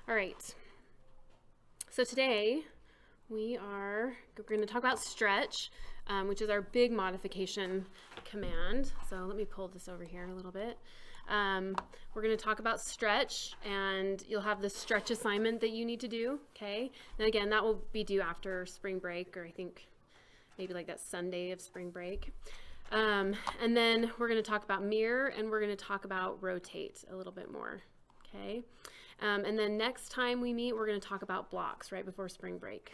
All right. So today we're going to talk about stretch, which is our big modification command. So let me pull this over here a little bit. We're going to talk about stretch, and you'll have the stretch assignment that you need to do. Okay. And again, that will be due after spring break, or I think maybe like that Sunday of spring break. And then we're going to talk about mirror, and we're going to talk about rotate a little bit more. Okay. And then next time we meet, we're going to talk about blocks right before spring break.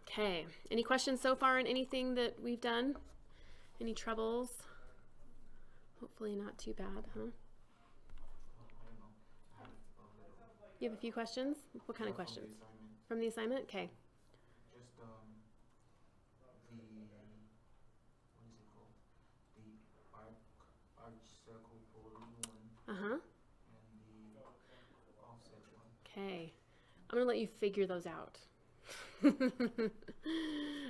Okay. Any questions so far on anything that we've done? Any troubles? Hopefully not too bad, huh? You have a few questions? What kind of questions? From the assignment? Okay. Just the what is it called? The arch circle poly one Uh-huh. and the offset one. Okay. I'm going to let you figure those out.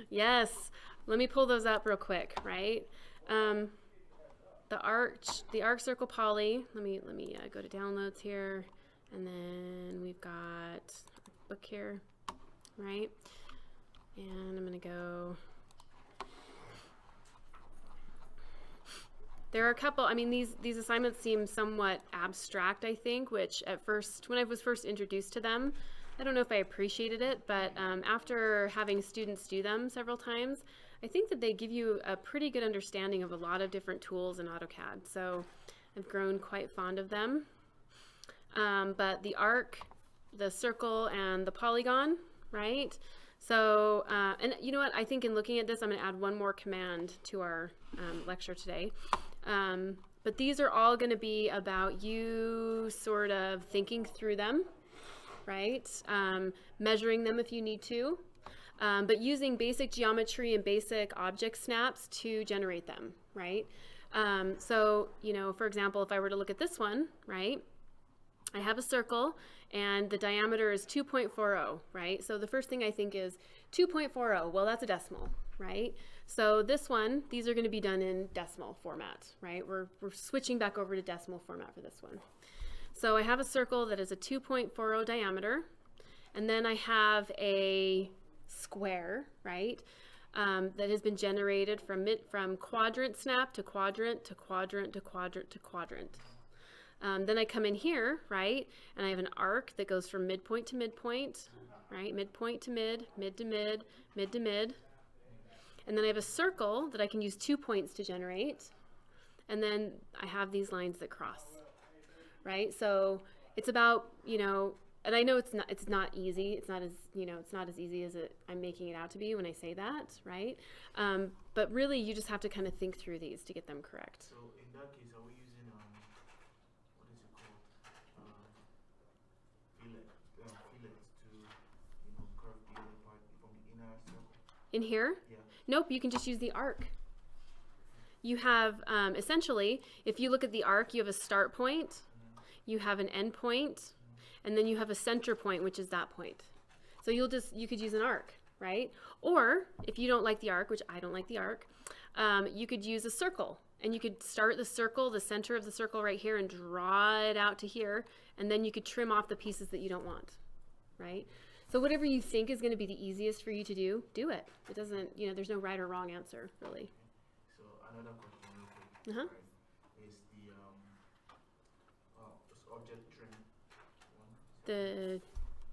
Yes. Let me pull those up real quick, right? The arc circle poly. Let me go to downloads here, and then we've got a book here, right? And I'm going to go. There are a couple, I mean, these assignments seem somewhat abstract, I think, which at first, when I was first introduced to them, I don't know if I appreciated it, but after having students do them several times, I think that they give you a pretty good understanding of a lot of different tools in AutoCAD. So I've grown quite fond of them. But the arc, the circle, and the polygon, right? So, and you know what? I think in looking at this, I'm going to add one more command to our lecture today. But these are all going to be about you sort of thinking through them, right? Measuring them if you need to, but using basic geometry and basic object snaps to generate them, right? So, you know, for example, if I were to look at this one, right? I have a circle and the diameter is 2.40, right? So the first thing I think is 2.40, well, that's a decimal, right? So this one, these are going to be done in decimal format, right? We're switching back over to decimal format for this one. So I have a circle that is a 2.40 diameter, and then I have a square, right, that has been generated from quadrant snap to quadrant to quadrant to quadrant to quadrant. Then I come in here, right, and I have an arc that goes from midpoint to midpoint, right, midpoint to mid, mid to mid, mid to mid. And then I have a circle that I can use 2 points to generate. And then I have these lines that cross, right? So it's about, you know, and I know it's not easy. It's not as, you know, it's not as easy as I'm making it out to be when I say that, right? But really, you just have to kind of think through these to get them correct. So in that case, are we using what is it called? Fillets to curve the other part from the inner circle. In here? Yeah. Nope, you can just use the arc. You have, essentially, if you look at the arc, you have a start point, you have an end point, and then you have a center point, which is that point. So you could use an arc, right? Or if you don't like the arc, which I don't like the arc, you could use a circle. And you could start the circle, the center of the circle right here, and draw it out to here, and then you could trim off the pieces that you don't want, right? So whatever you think is going to be the easiest for you to do it. It doesn't, you know, there's no right or wrong answer, really. So another question Uh-huh. right, is the object trim one.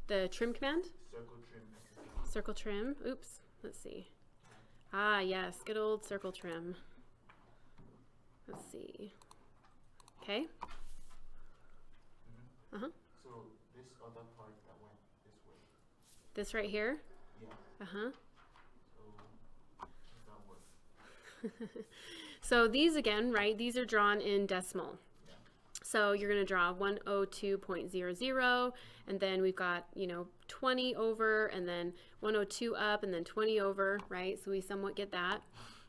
The trim command? Circle trim assistant. Circle trim. Oops. Let's see. Ah, yes. Good old circle trim. Let's see. Okay. Uh-huh. So this other part that went this way. This right here? Yeah. Uh-huh. So does that work? So these again, right, these are drawn in decimal. Yeah. So you're going to draw 102.00, and then we've got, you know, 20 over, and then 102 up, and then 20 over, right? So we somewhat get that.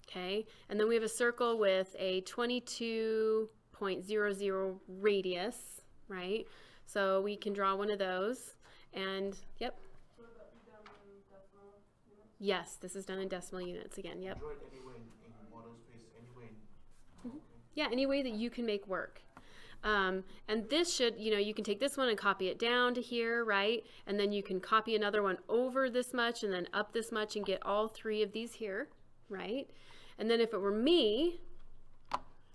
Okay. And then we have a circle with a 22.00 radius, right? So we can draw one of those, and yep. So would that be done in decimal units? Yes, this is done in decimal units again, yep. Draw it anywhere in model space, anywhere in. Yeah, any way that you can make work. And this should, you can take this one and copy it down to here, right? And then you can copy another one over this much and then up this much and get all 3 of these here, right? And then if it were me,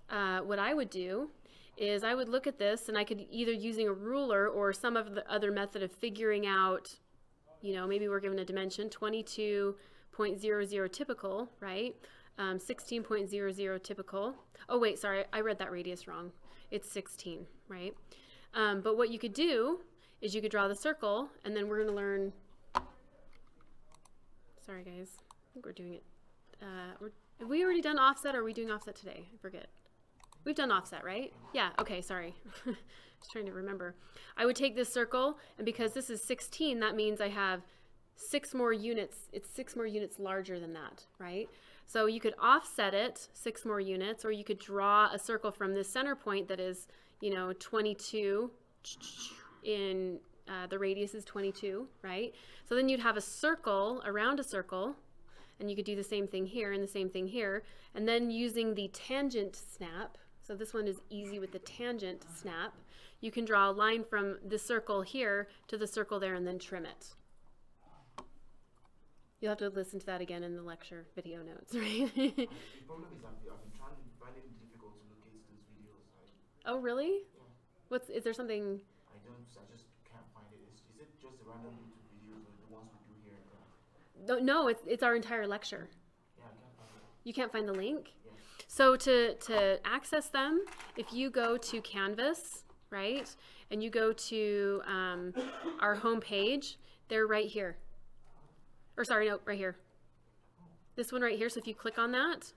what I would do is I would look at this and I could either using a ruler or some of the other method of figuring out, maybe we're given a dimension, 22.00 typical, right? 16.00 typical. Oh wait, sorry, I read that radius wrong. It's 16, right? But what you could do is you could draw the circle, and then we're going to learn, sorry guys, I think we're doing it, have we already done offset, or are we doing offset today? I forget. We've done offset, right? Yeah, okay, sorry. Just trying to remember. I would take this circle, and because this is 16, that means I have 6 more units. It's 6 more units larger than that, right? So you could offset it 6 more units, or you could draw a circle from this center point that is, 22 in the radius is 22, right? So then you'd have a circle around a circle, and you could do the same thing here and the same thing here, and then using the tangent snap, so this one is easy with the tangent snap, you can draw a line from the circle here to the circle there and then trim it. You'll have to listen to that again in the lecture video notes, right? The problem is I've been finding it difficult to locate those videos. Oh, really? Yeah. Is there something? I just can't find it. Is it just the random YouTube videos or the ones we do here? No, it's our entire lecture. Yeah, I can't find it. You can't find the link? Yeah. So to access them, if you go to Canvas, right, and you go to our home page, they're right here. Or sorry, no, right here. This one right here. So if you click on that,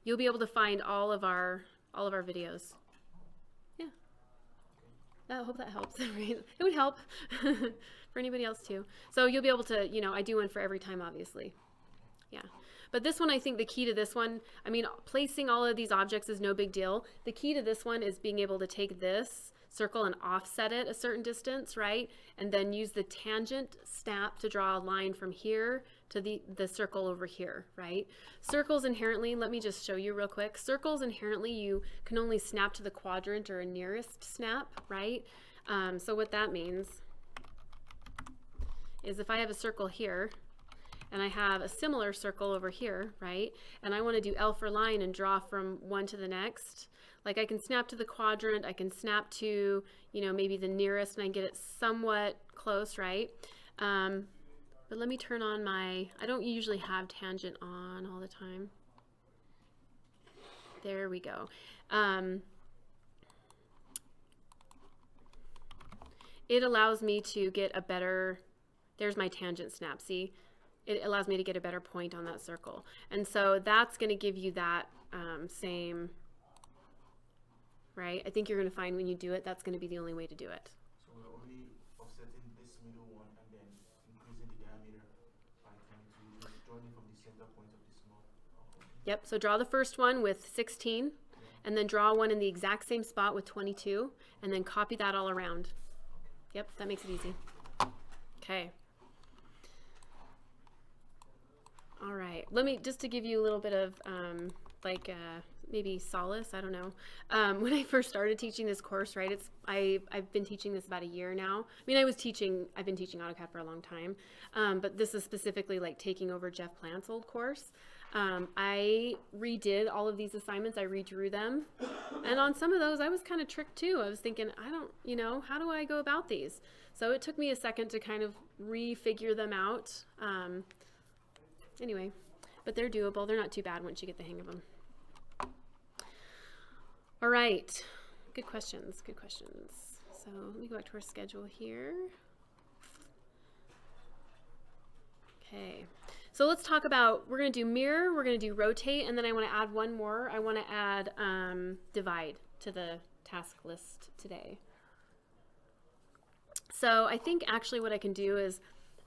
you'll be able to find all of our videos. Yeah. I hope that helps. It would help for anybody else too. So you'll be able to, I do one for every time, obviously. Yeah. But this one, I think the key to this one, placing all of these objects is no big deal. The key to this one is being able to take this circle and offset it a certain distance, right? And then use the tangent snap to draw a line from here to the circle over here, right? Circles inherently, let me just show you real quick. Circles inherently, you can only snap to the quadrant or a nearest snap, right? So what that means is if I have a circle here, and I have a similar circle over here, right? And I want to do L for line and draw from one to the next. Like I can snap to the quadrant, I can snap to, maybe the nearest, and I get it somewhat close, right? But let me turn on I don't usually have tangent on all the time. There we go. It allows me to get a better, there's my tangent snap, see? It allows me to get a better point on that circle. And so that's going to give you that same, right? I think you're going to find when you do it, that's going to be the only way to do it. So we're only offsetting this middle one and then increasing the diameter by 22, just joining from the center point of the small. Yep, so draw the first one with 16, and then draw one in the exact same spot with 22, and then copy that all around. Yep, that makes it easy. Okay. All right, let me, just to give you a little bit of maybe solace, I don't know. When I first started teaching this course, right, I've been teaching this about a year now. I've been teaching AutoCAD for a long time, but this is specifically like taking over Jeff Plant's old course. I redid all of these assignments, I redrew them, and on some of those I was kind of tricked too. I was thinking, how do I go about these? So it took me a second to kind of refigure them out. Anyway, but they're doable. They're not too bad once you get the hang of them. All right, good questions, good questions. So let me go back to our schedule here. Okay, so let's talk about, we're going to do mirror, we're going to do rotate, and then I want to add one more. I want to add divide to the task list today. So I think actually what I can do is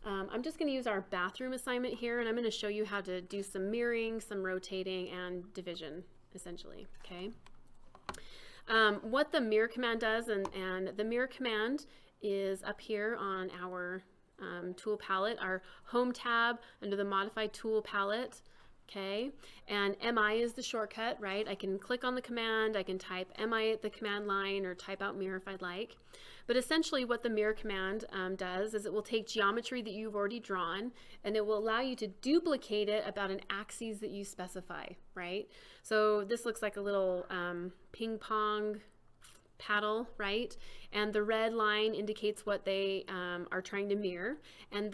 I'm just going to use our bathroom assignment here, and I'm going to show you how to do some mirroring, some rotating, and division, essentially, okay? What the mirror command does, and the mirror command is up here on our tool palette, our home tab under the modified tool palette, Okay, and MI is the shortcut, right? I can click on the command, I can type MI at the command line or type out mirror if I'd like. But essentially what the mirror command does is it will take geometry that you've already drawn and it will allow you to duplicate it about an axis that you specify, right? So this looks like a little ping pong paddle, right? And the red line indicates what they are trying to mirror, and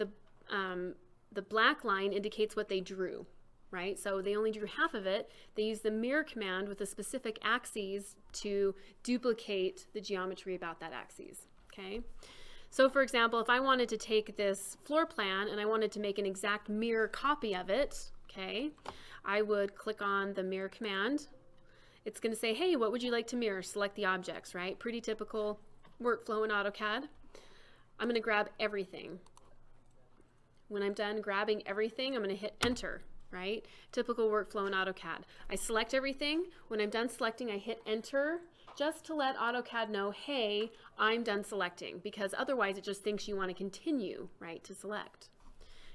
the black line indicates what they drew, right? So they only drew half of it. They use the mirror command with a specific axis to duplicate the geometry about that axis, okay? So for example, if I wanted to take this floor plan and I wanted to make an exact mirror copy of it, okay, I would click on the mirror command. It's going to say, hey, what would you like to mirror? Select the objects, right? Pretty typical workflow in AutoCAD. I'm going to grab everything. When I'm done grabbing everything, I'm going to hit enter, right? Typical workflow in AutoCAD. I select everything. When I'm done selecting, I hit enter just to let AutoCAD know, hey, I'm done selecting, because otherwise it just thinks you want to continue, right, to select.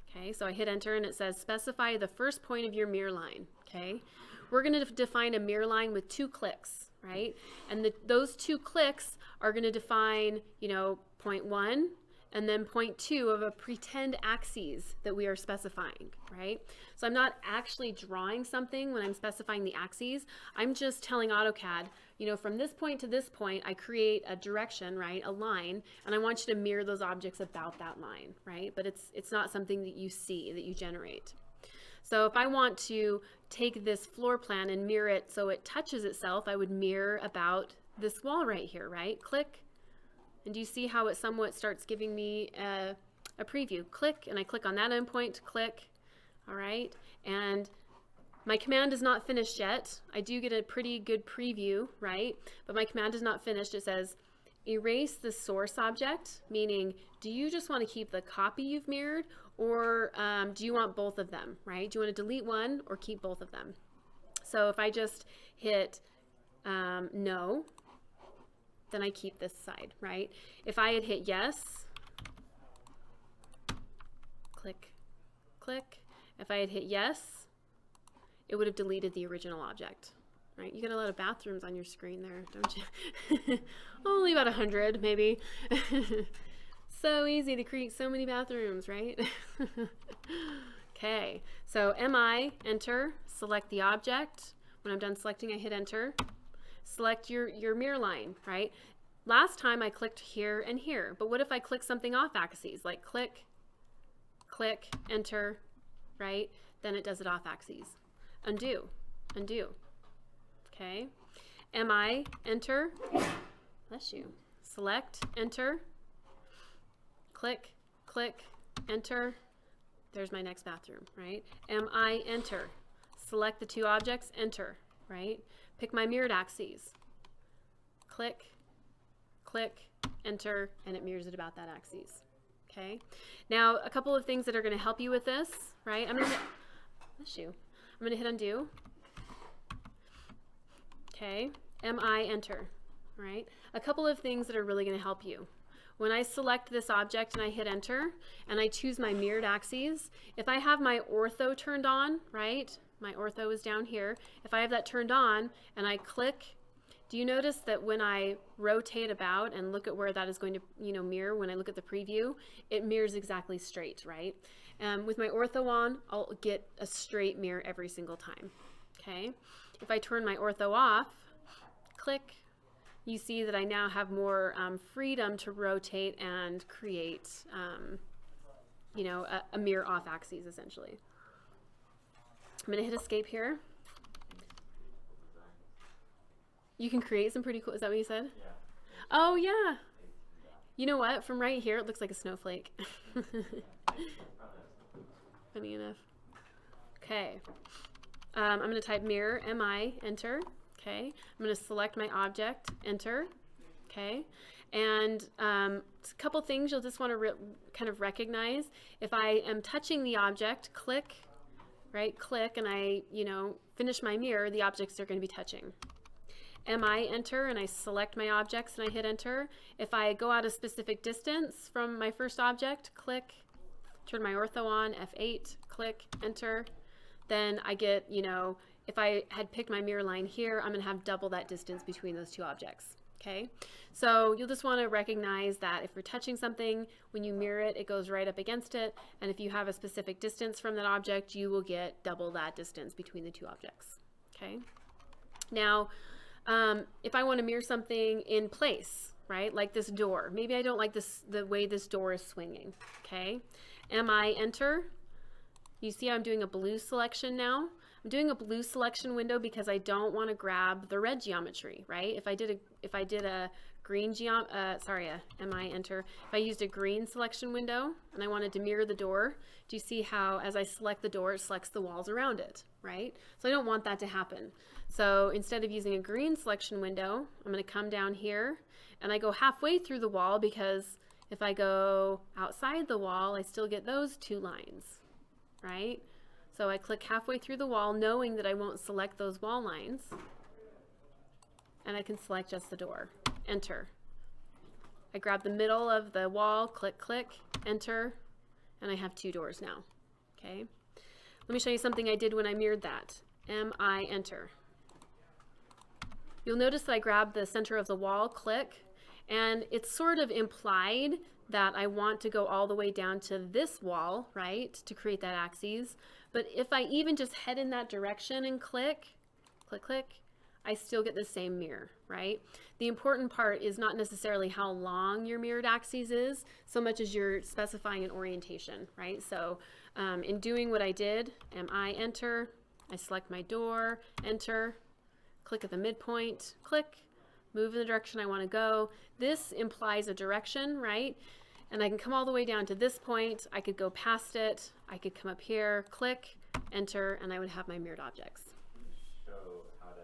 Okay, so I hit enter and it says specify the first point of your mirror line, okay? We're going to define a mirror line with 2 clicks, right? And those 2 clicks are going to define, you know, point 1 and then point 2 of a pretend axes that we are specifying, right? So I'm not actually drawing something when I'm specifying the axes. I'm just telling AutoCAD, you know, from this point to this point, I create a direction, right, a line, and I want you to mirror those objects about that line, right? But it's not something that you see, that you generate. So if I want to take this floor plan and mirror it so it touches itself, I would mirror about this wall right here, right? Click. And do you see how it somewhat starts giving me a preview? Click, and I click on that endpoint, click, all right? And my command is not finished yet. I do get a pretty good preview, right? But my command is not finished. It says, erase the source object, meaning, do you just want to keep the copy you've mirrored, or do you want both of them, right? Do you want to delete one or keep both of them? So if I just hit no, then I keep this side, right? If I had hit yes, click, click. If I had hit yes, it would have deleted the original object, right? You get a lot of bathrooms on your screen there, don't you? Only about 100, maybe. So easy to create so many bathrooms, right? Okay, so MI, enter, select the object. When I'm done selecting, I hit enter. Select your mirror line, right? Last time I clicked here and here, but what if I click something off axes, like click, click, enter, right? Then it does it off axes. Undo, undo, okay? MI, enter, bless you. Select, enter, click, click, enter. There's my next bathroom, right? MI, enter. Select the 2 objects, enter, right? Pick my mirrored axes. Click, click, enter, and it mirrors it about that axis. Okay. Now, a couple of things that are going to help you with this, right? I'm going to hit undo. Okay. MI, enter. Right? A couple of things that are really going to help you. When I select this object and I hit enter and I choose my mirrored axes, if I have my ortho turned on, right? My ortho is down here. If I have that turned on and I click, do you notice that when I rotate about and look at where that is going to, you know, mirror, when I look at the preview, it mirrors exactly straight, right? With my ortho on, I'll get a straight mirror every single time, okay? If I turn my ortho off, click, you see that I now have more freedom to rotate and create, you know, a mirror off axes, essentially. I'm going to hit escape here. You can create some pretty cool, is that what you said? Yeah. Oh, yeah. You know what? From right here, it looks like a snowflake. Funny enough. Okay. I'm going to type mirror, MI, enter. Okay. I'm going to select my object, enter. Okay. And a couple things you'll just want to kind of recognize. If I am touching the object, click, right, click, and I, you know, finish my mirror, the objects are going to be touching. MI, enter, and I select my objects and I hit enter. If I go out a specific distance from my first object, click, turn my ortho on, F8, click, enter. then I get, you know, if I had picked my mirror line here, I'm going to have double that distance between those two objects. Okay, so you'll just want to recognize that if you're touching something, when you mirror it, it goes right up against it. And if you have a specific distance from that object, you will get double that distance between the two objects. Okay, now if I want to mirror something in place, right, like this door, maybe I don't like the way this door is swinging. Okay, MI enter. You see I'm doing a blue selection now. I'm doing a blue selection window because I don't want to grab the red geometry, right? If I did a green MI enter. If I used a green selection window and I wanted to mirror the door, do you see how as I select the door, it selects the walls around it, right? So I don't want that to happen. So instead of using a green selection window, I'm going to come down here and I go halfway through the wall, because if I go outside the wall, I still get those two lines, right? So I click halfway through the wall, knowing that I won't select those wall lines, and I can select just the door. Enter. I grab the middle of the wall, click, click, enter, and I have two doors now. Okay. Let me show you something I did when I mirrored that. MI enter. You'll notice that I grabbed the center of the wall, click, and it's sort of implied that I want to go all the way down to this wall, right, to create that axis. But if I even just head in that direction and click, click, click, I still get the same mirror, right? The important part is not necessarily how long your mirrored axis is, so much as you're specifying an orientation, right? So in doing what I did, MI enter, I select my door, enter, click at the midpoint, click, move in the direction I want to go. This implies a direction, right? And I can come all the way down to this point. I could go past it. I could come up here, click, enter, and I would have my mirrored objects. Show how to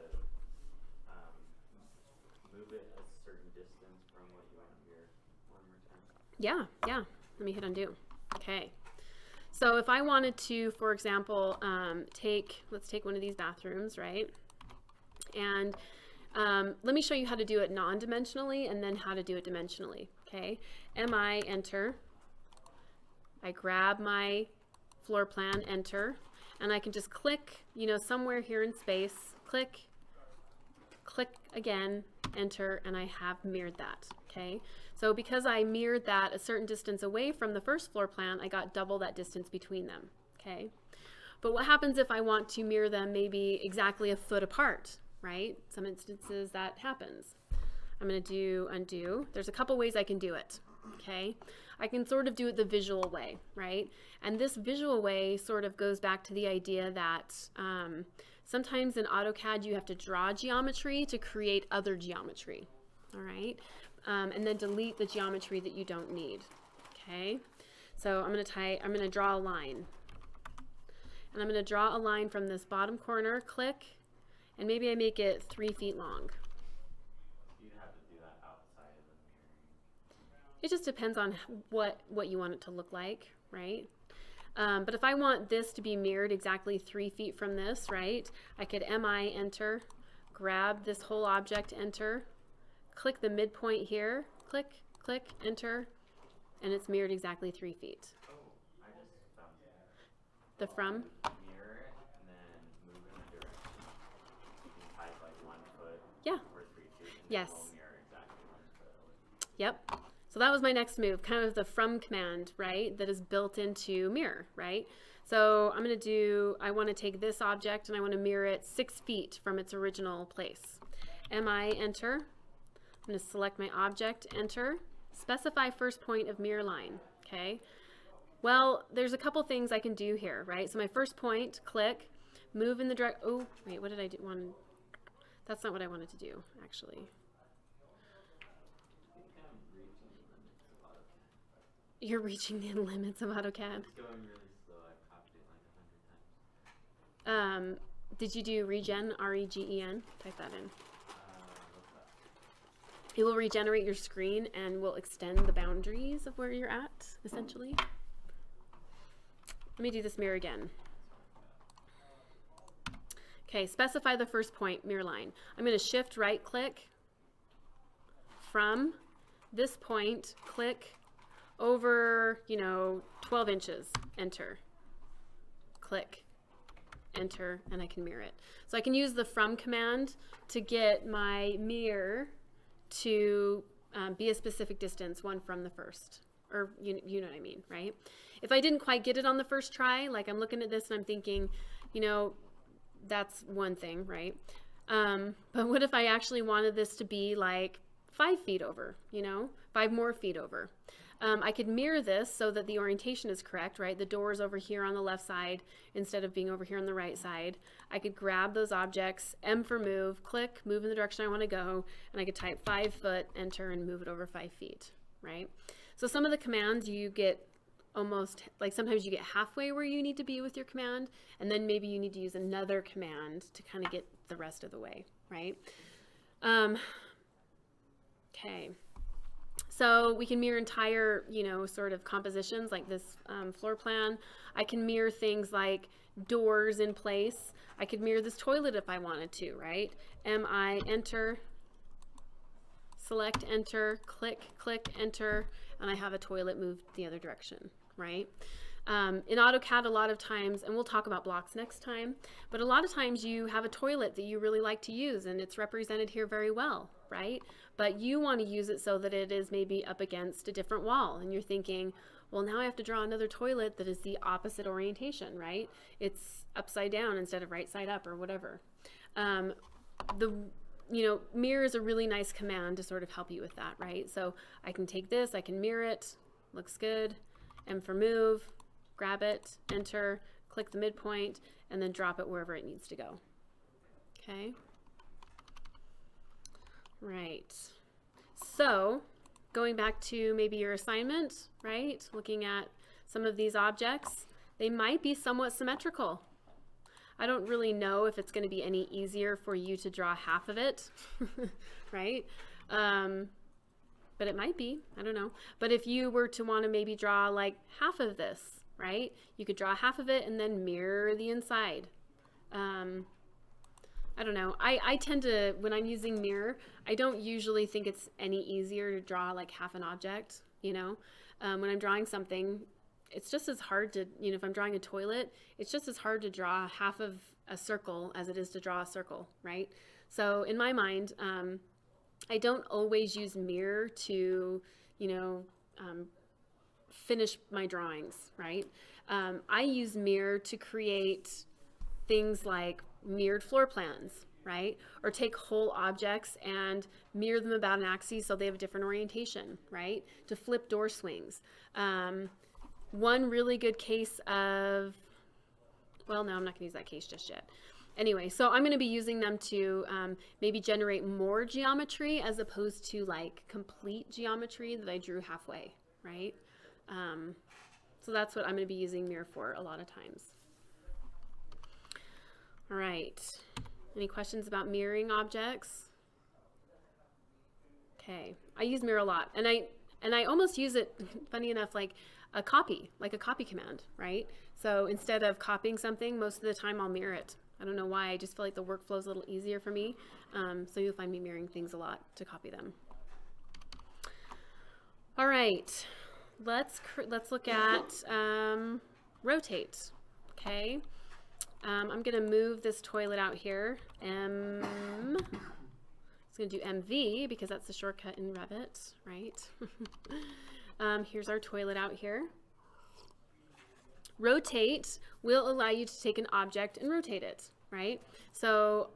move it a certain distance from what you want to mirror one more time. Yeah. Let me hit undo. Okay. So if I wanted to, for example, let's take one of these bathrooms, right? And let me show you how to do it non-dimensionally and then how to do it dimensionally. Okay, MI enter. I grab my floor plan, enter, and I can just click, you know, somewhere here in space, click, click again, enter, and I have mirrored that. Okay, so because I mirrored that a certain distance away from the first floor plan, I got double that distance between them. Okay, but what happens if I want to mirror them maybe exactly a foot apart? Right? Some instances that happens. I'm going to do undo. There's a couple ways I can do it. Okay. I can sort of do it the visual way, right? And this visual way sort of goes back to the idea that sometimes in AutoCAD you have to draw geometry to create other geometry. All right. And then delete the geometry that you don't need. Okay. So I'm going to draw a line. And I'm going to draw a line from this bottom corner, click, and maybe I make it 3 feet long. You'd have to do that outside of the mirroring. It just depends on what you want it to look like, right? But if I want this to be mirrored exactly 3 feet from this, right, I could MI enter, grab this whole object, enter, click the midpoint here, click, click, enter, and it's mirrored exactly 3 feet. Oh, I just found it. The from? Mirror it and then move in the direction. You can type like 1 foot Yeah. or 3 feet. And Yes. It will mirror exactly 1 foot. Yep. So that was my next move, kind of the from command, right, that is built into mirror, right? So I'm going to do, I want to take this object and I want to mirror it 6 feet from its original place. MI enter. I'm going to select my object, enter. Specify first point of mirror line, okay? Well, there's a couple things I can do here, right? So my first point, click, move in the direct, oh, wait, what did I do? That's not what I wanted to do, actually. You're reaching the limits of AutoCAD. It's going really slow. I've copied it like 100 times. Did you do regen, R-E-G-E-N? Type that in. What's that? It will regenerate your screen and will extend the boundaries of where you're at, essentially. Let me do this mirror again. Okay, specify the first point, mirror line. I'm going to shift right click from this point, click over, 12 inches, enter, click, enter, and I can mirror it. So I can use the from command to get my mirror to be a specific distance, one from the first, or you know what I mean, right? If I didn't quite get it on the first try, like I'm looking at this and I'm thinking, you know, that's one thing, right? But what if I actually wanted this to be like 5 feet over, you know, 5 more feet over? I could mirror this so that the orientation is correct, right? The door is over here on the left side instead of being over here on the right side. I could grab those objects, M for move, click, move in the direction I want to go, and I could type 5 foot, enter, and move it over 5 feet, right? So some of the commands you get almost, like sometimes you get halfway where you need to be with your command, and then maybe you need to use another command to kind of get the rest of the way, right? Okay. So we can mirror entire, you know, sort of compositions like this floor plan. I can mirror things like doors in place. I could mirror this toilet if I wanted to, right? MI, enter, select, enter, click, click, enter, and I have a toilet moved the other direction, right? In AutoCAD, a lot of times, and we'll talk about blocks next time, but a lot of times you have a toilet that you really like to use and it's represented here very well, right? But you want to use it so that it is maybe up against a different wall, and you're thinking, well, now I have to draw another toilet that is the opposite orientation, right? It's upside down instead of right side up or whatever. You know, mirror is a really nice command to sort of help you with that, right? So I can take this, I can mirror it, looks good, M for move, grab it, enter, click the midpoint, and then drop it wherever it needs to go. Okay. Right. So going back to maybe your assignment, right? Looking at some of these objects, they might be somewhat symmetrical. I don't really know if it's going to be any easier for you to draw half of it, right? But it might be, I don't know. But if you were to want to maybe draw like half of this, right? You could draw half of it and then mirror the inside. I don't know. I tend to, when I'm using mirror, I don't usually think it's any easier to draw like half an object, you know? When I'm drawing something, it's just as hard to, you know, if I'm drawing a toilet, it's just as hard to draw half of a circle as it is to draw a circle, right? So in my mind, I don't always use mirror to, you know, finish my drawings, right? I use mirror to create things like mirrored floor plans, right? Or take whole objects and mirror them about an axis so they have a different orientation, right? To flip door swings. One really good case of, well, no, I'm not going to use that case just yet. Anyway, so I'm going to be using them to maybe generate more geometry as opposed to like complete geometry that I drew halfway, right? So that's what I'm going to be using mirror for a lot of times. All right. Any questions about mirroring objects? Okay. I use mirror a lot, and I almost use it, funny enough, like a copy command, right? So instead of copying something, most of the time I'll mirror it. I don't know why, I just feel like the workflow is a little easier for me. So you'll find me mirroring things a lot to copy them. All right, let's look at rotate, okay? I'm gonna move this toilet out here. It's gonna do MV because that's the shortcut in Revit, right? Here's our toilet out here. Rotate will allow you to take an object and rotate it, right? So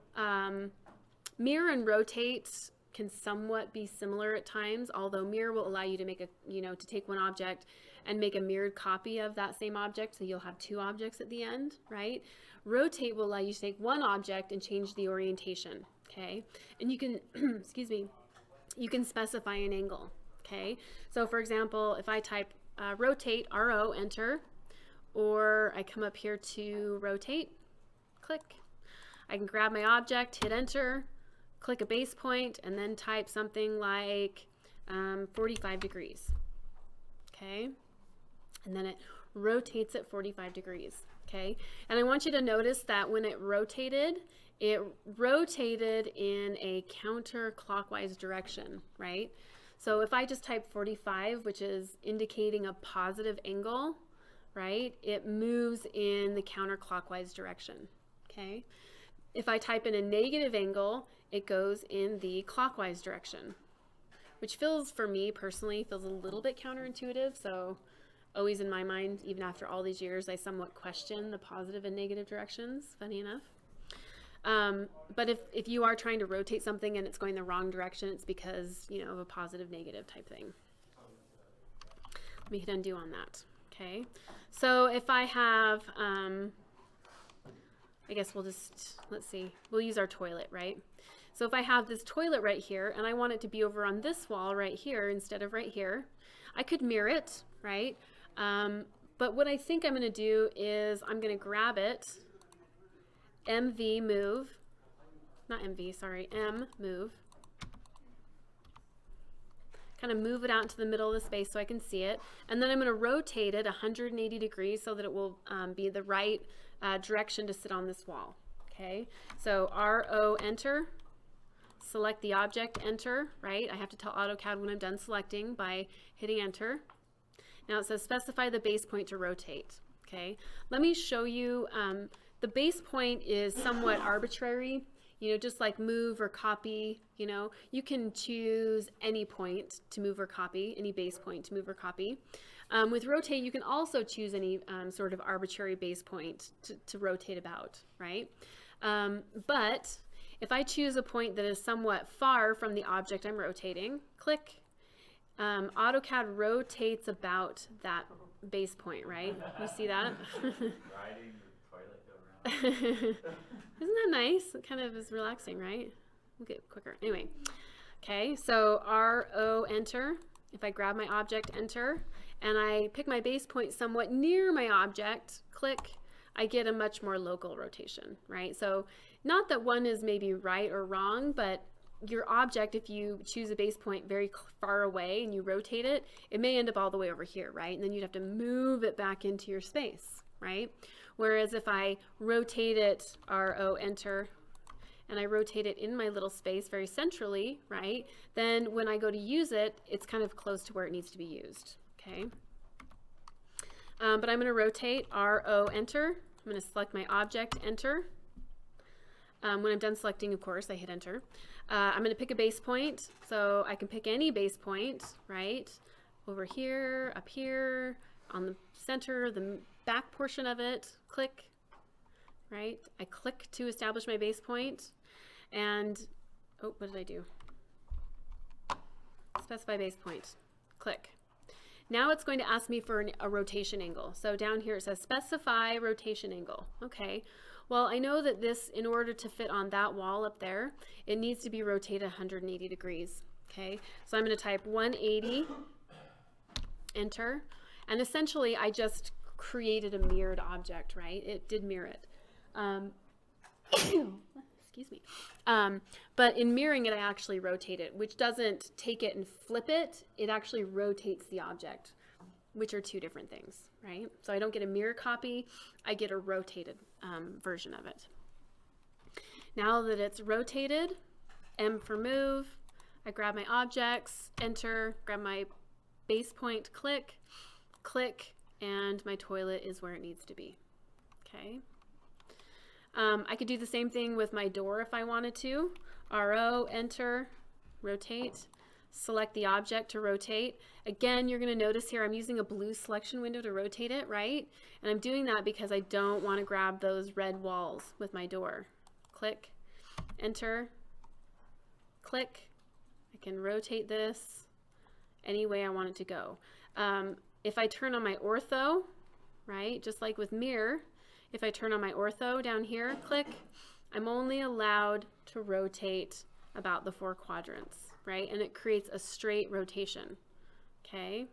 mirror and rotate can somewhat be similar at times, although mirror will allow you to make a, you know, to take one object and make a mirrored copy of that same object, so you'll have 2 objects at the end, right? Rotate will allow you to take one object and change the orientation, okay? And you can, excuse me, you can specify an angle, okay? So for example, if I type rotate, RO, enter, or I come up here to rotate, click. I can grab my object, hit enter, click a base point, and then type something like 45 degrees, okay? And then it rotates at 45 degrees, okay? And I want you to notice that when it rotated in a counterclockwise direction, right? So if I just type 45, which is indicating a positive angle, right, it moves in the counterclockwise direction, okay? If I type in a negative angle, it goes in the clockwise direction, which feels, for me personally, feels a little bit counterintuitive. So always in my mind, even after all these years, I somewhat question the positive and negative directions, funny enough. But if you are trying to rotate something and it's going the wrong direction, it's because, you know, of a positive negative type thing. Let me hit undo on that. Okay, so if I have, I guess we'll just, let's see, we'll use our toilet, right? So if I have this toilet right here and I want it to be over on this wall right here instead of right here, I could mirror it, right? But what I think I'm going to do is I'm going to grab it, MV move, not MV, sorry, M move, kind of move it out into the middle of the space so I can see it, and then I'm going to rotate it 180 degrees so that it will be the right direction to sit on this wall. Okay, so RO, enter, select the object, enter, right? I have to tell AutoCAD when I'm done selecting by hitting enter. Now it says specify the base point to rotate. Okay, let me show you. The base point is somewhat arbitrary, you know, just like move or copy. You know, you can choose any point to move or copy, any base point to move or copy. With rotate, you can also choose any sort of arbitrary base point to rotate about, right? But if I choose a point that is somewhat far from the object I'm rotating, click, AutoCAD rotates about that base point, right? You see that? Riding the toilet go around. Isn't that nice? It kind of is relaxing, right? We'll get quicker. Anyway, okay, so RO, enter. If I grab my object, enter, and I pick my base point somewhat near my object, click, I get a much more local rotation, right? So not that one is maybe right or wrong, but your object, if you choose a base point very far away and you rotate it, it may end up all the way over here, right? And then you'd have to move it back into your space, right? Whereas if I rotate it, RO, enter, and I rotate it in my little space very centrally, right? Then when I go to use it, it's kind of close to where it needs to be used, okay? But I'm going to rotate, RO, enter. I'm going to select my object, enter. When I'm done selecting, of course, I hit enter. I'm going to pick a base point, so I can pick any base point, right? Over here, up here, on the center, the back portion of it, click, right? I click to establish my base point, and, oh, what did I do? Specify base point, click. Now it's going to ask me for a rotation angle. So down here it says specify rotation angle. Okay, well, I know that this, in order to fit on that wall up there, it needs to be rotated 180 degrees. Okay, so I'm going to type 180, enter, and essentially I just created a mirrored object, right? It did mirror it. Excuse me. But in mirroring it, I actually rotate it, which doesn't take it and flip it. It actually rotates the object, which are two different things, right? So I don't get a mirror copy, I get a rotated version of it. Now that it's rotated, M for move, I grab my objects, enter, grab my base point, click, click, and my toilet is where it needs to be, okay? I could do the same thing with my door if I wanted to. RO, enter, rotate, select the object to rotate. Again, you're going to notice here I'm using a blue selection window to rotate it, right? And I'm doing that because I don't want to grab those red walls with my door. Click, enter, click. I can rotate this any way I want it to go. If I turn on my ortho, right, just like with mirror, if I turn on my ortho down here, click, I'm only allowed to rotate about the 4 quadrants, right? And it creates a straight rotation, okay?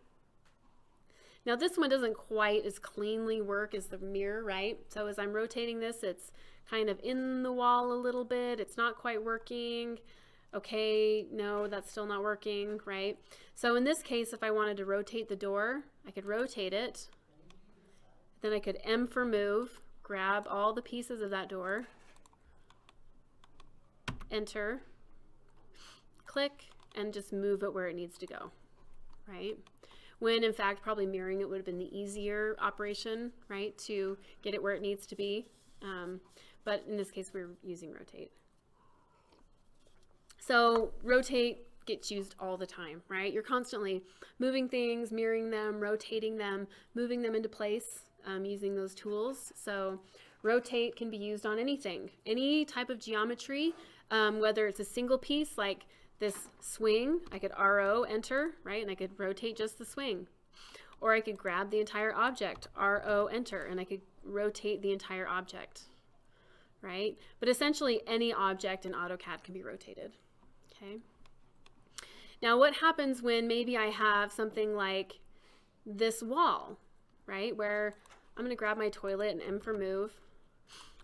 Now this one doesn't quite as cleanly work as the mirror, right? So as I'm rotating this, it's kind of in the wall a little bit. It's not quite working. Okay, no, that's still not working, right? So in this case, if I wanted to rotate the door, I could rotate it. Then I could M for move, grab all the pieces of that door, enter, click, and just move it where it needs to go, right? When in fact, probably mirroring it would have been the easier operation, right, to get it where it needs to be. but in this case we're using rotate. So rotate gets used all the time, right? You're constantly moving things, mirroring them, rotating them, moving them into place using those tools. So rotate can be used on anything, any type of geometry, whether it's a single piece like this swing, I could RO, enter, right? And I could rotate just the swing. Or I could grab the entire object, RO, enter, and I could rotate the entire object, right? But essentially any object in AutoCAD can be rotated, okay? Now what happens when maybe I have something like this wall, right? Where I'm gonna grab my toilet and M for move.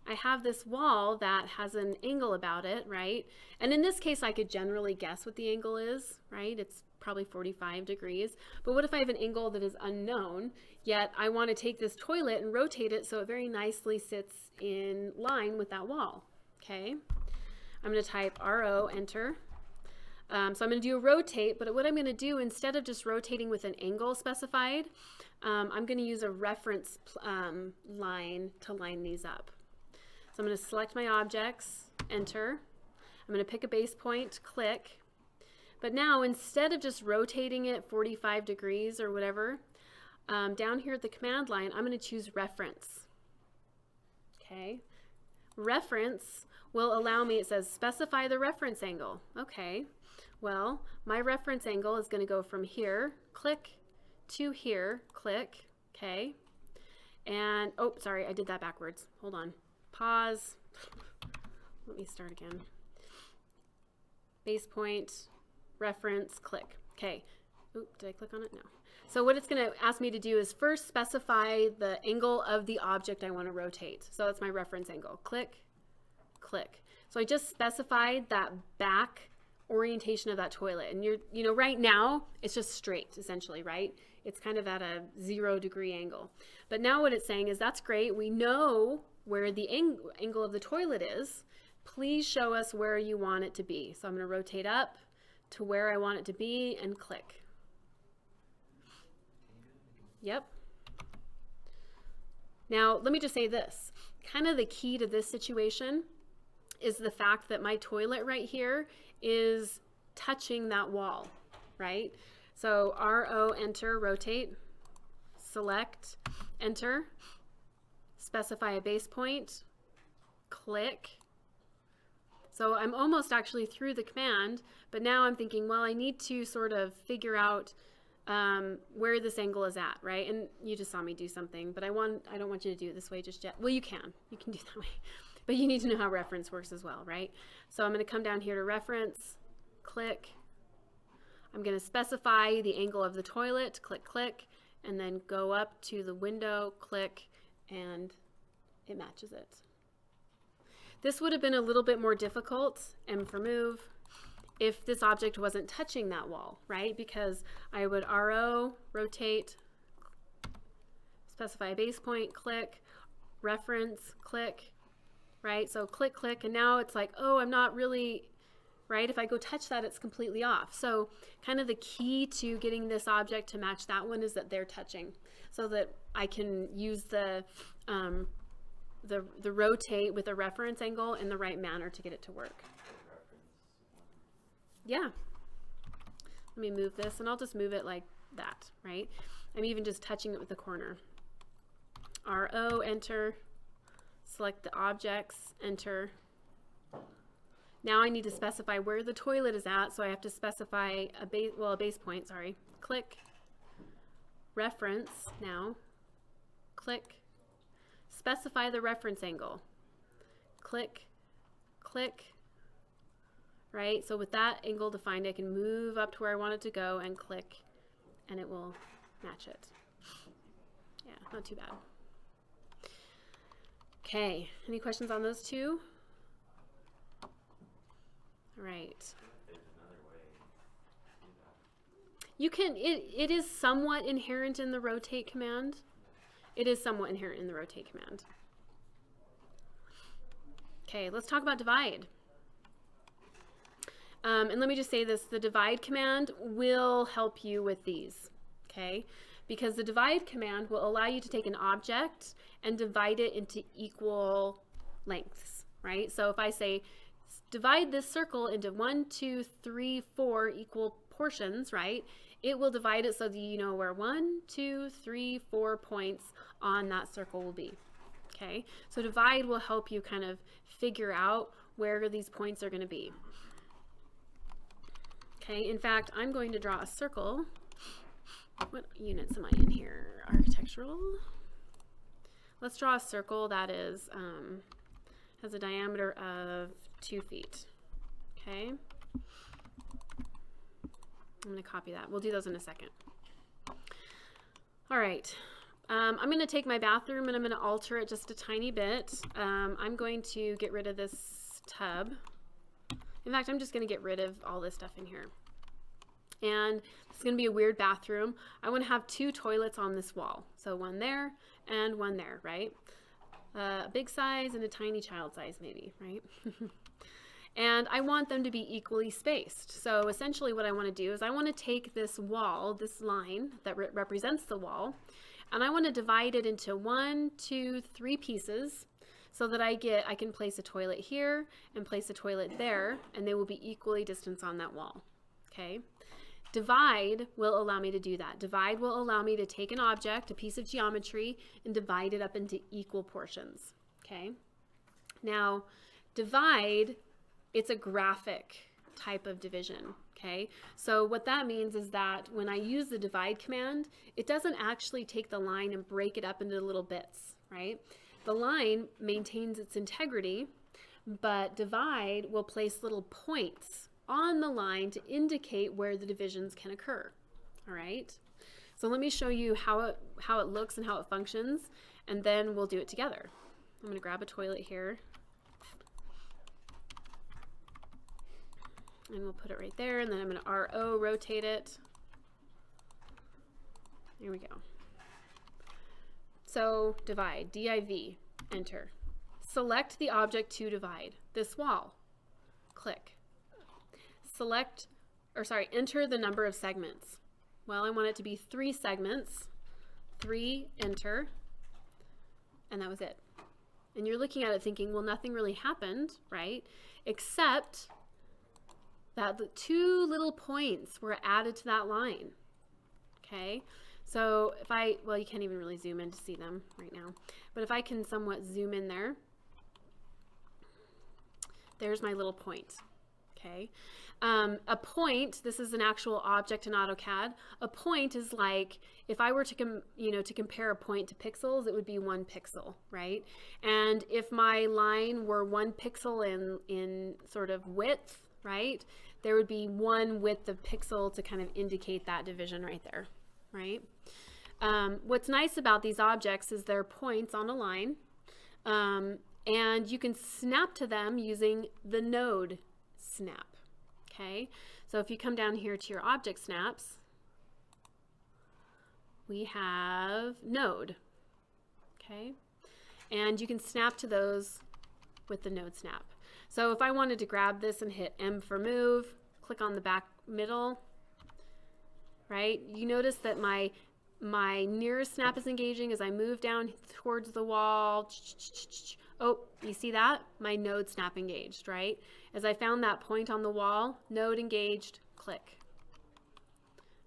I have this wall that has an angle about it, right? And in this case, I could generally guess what the angle is, right? It's probably 45 degrees. But what if I have an angle that is unknown, yet I want to take this toilet and rotate it so it very nicely sits in line with that wall, okay? I'm going to type RO, enter. So I'm going to do a rotate, but what I'm going to do, instead of just rotating with an angle specified, I'm going to use a reference line to line these up. So I'm going to select my objects, enter. I'm going to pick a base point, click. But now, instead of just rotating it 45 degrees or whatever, down here at the command line, I'm going to choose reference. Okay. Reference will allow me, it says specify the reference angle. Okay. Well, my reference angle is going to go from here, click, to here, click. Okay. And, oh, sorry, I did that backwards. Hold on. Pause. Let me start again. Base point, reference, click. Okay. Oop, did I click on it? No. So what it's going to ask me to do is first specify the angle of the object I want to rotate. So that's my reference angle. Click, click. So I just specified that back orientation of that toilet. And right now it's just straight essentially, right? It's kind of at a 0 degree angle. But now what it's saying is that's great. We know where the angle of the toilet is. Please show us where you want it to be. So I'm going to rotate up to where I want it to be and click. Yep. Now, let me just say this. Kind of the key to this situation is the fact that my toilet right here is touching that wall, right? So RO, enter, rotate, select, enter, specify a base point, click. So I'm almost actually through the command, but now I'm thinking, well, I need to sort of figure out where this angle is at, right? And you just saw me do something, but I don't want you to do it this way just yet. Well, you can do it that way, but you need to know how reference works as well, right? So I'm going to come down here to reference, click. I'm going to specify the angle of the toilet, click, click, and then go up to the window, click, and it matches it. This would have been a little bit more difficult, M for move, if this object wasn't touching that wall, right? Because I would RO, rotate, specify a base point, click, reference, click, right? So click, click, and now it's like, oh, I'm not really, right? If I go touch that, it's completely off. So kind of the key to getting this object to match that one is that they're touching, so that I can use the rotate with a reference angle in the right manner to get it to work. Yeah. Let me move this, and I'll just move it like that, right? I'm even just touching it with the corner. RO, enter, select the objects, enter. Now I need to specify where the toilet is at, so I have to specify a base point, sorry. Click, reference now, click, specify the reference angle, click, click, right? So with that angle defined, I can move up to where I want it to go and click, and it will match it. Yeah, not too bad. Okay, any questions on those two? All right. You can, it is somewhat inherent in the rotate command. It is somewhat inherent in the rotate command. Okay, let's talk about divide. And let me just say this, the divide command will help you with these, okay? Because the divide command will allow you to take an object and divide it into equal lengths, right? So if I say divide this circle into 1, 2, 3, 4 equal portions, right? It will divide it so that you know where 1, 2, 3, 4 points on that circle will be. Okay, so divide will help you kind of figure out where these points are going to be. Okay, in fact, I'm going to draw a circle. What units am I in here? Architectural. Let's draw a circle that is has a diameter of 2 feet. Okay. I'm going to copy that. We'll do those in a second. All right. I'm going to take my bathroom and I'm going to alter it just a tiny bit. I'm going to get rid of this tub. In fact, I'm just going to get rid of all this stuff in here. And it's going to be a weird bathroom. I want to have 2 toilets on this wall. So one there and one there, right? A big size and a tiny child size maybe, right? And I want them to be equally spaced. So essentially what I want to do is I want to take this wall, this line that represents the wall, and I want to divide it into 1, 2, 3 pieces so that I can place a toilet here and place a toilet there, and they will be equally distanced on that wall. Okay. Divide will allow me to do that. Divide will allow me to take an object, a piece of geometry, and divide it up into equal portions. Okay. Now, divide, it's a graphic type of division. Okay. So what that means is that when I use the divide command, it doesn't actually take the line and break it up into little bits, right? The line maintains its integrity, but divide will place little points on the line to indicate where the divisions can occur. All right. So let me show you how it looks and how it functions, and then we'll do it together. I'm going to grab a toilet here, and we'll put it right there, and then I'm going to RO rotate it. There we go. So divide, div, enter. Select the object to divide, this wall. Click. Enter the number of segments. Well, I want it to be 3 segments. 3, enter. And that was it. And you're looking at it thinking, well, nothing really happened, right? Except that the 2 little points were added to that line. Okay? So if well, you can't even really zoom in to see them right now. But if I can somewhat zoom in there, there's my little point. Okay. A point, this is an actual object in AutoCAD. A point is like, if I were to compare a point to pixels, it would be 1 pixel, right? And if my line were 1 pixel in sort of width, right, there would be 1 width of pixel to kind of indicate that division right there, right? What's nice about these objects is they're points on a line, and you can snap to them using the node snap. Okay, so if you come down here to your object snaps, we have node. Okay, and you can snap to those with the node snap. So if I wanted to grab this and hit M for move, click on the back middle, right? You notice that my nearest snap is engaging as I move down towards the wall. Oh, you see that? My node snap engaged, right? As I found that point on the wall, node engaged, click.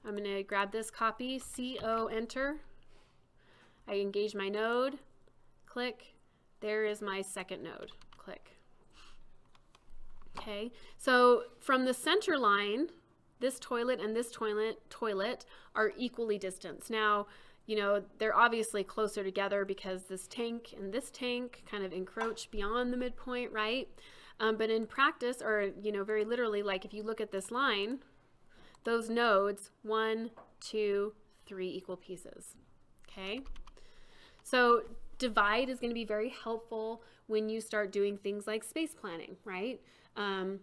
I'm going to grab this copy, CO, enter. I engage my node, click. There is my second node, click. Okay, so from the center line, this toilet and this toilet are equally distanced. Now, you know, they're obviously closer together because this tank and this tank kind of encroach beyond the midpoint, right? But in practice, or, you know, very literally, like if you look at this line, those nodes, 1, 2, 3 equal pieces, okay? So divide is going to be very helpful when you start doing things like space planning, right?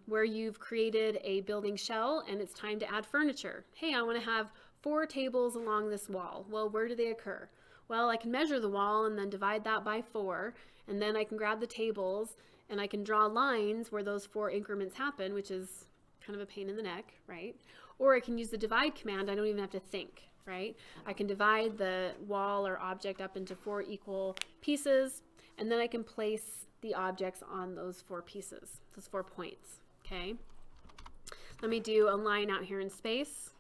Where you've created a building shell and it's time to add furniture. Hey, I want to have 4 tables along this wall. Well, where do they occur? Well, I can measure the wall and then divide that by 4, and then I can grab the tables and I can draw lines where those 4 increments happen, which is kind of a pain in the neck, right? Or I can use the divide command. I don't even have to think, right? I can divide the wall or object up into 4 equal pieces, and then I can place the objects on those 4 pieces, those 4 points, okay? Let me do a line out here in space.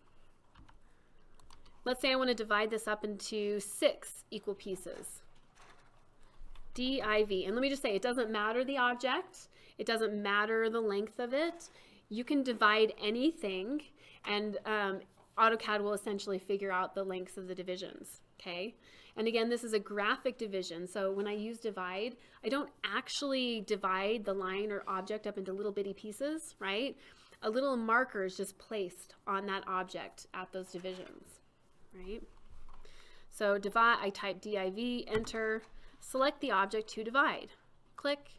Let's say I want to divide this up into 6 equal pieces. div, and let me just say, it doesn't matter the object, it doesn't matter the length of it. You can divide anything, and AutoCAD will essentially figure out the lengths of the divisions, okay? And again, this is a graphic division, so when I use divide, I don't actually divide the line or object up into little bitty pieces, right? A little marker is just placed on that object at those divisions, right? So divide, I type div, enter, select the object to divide, click.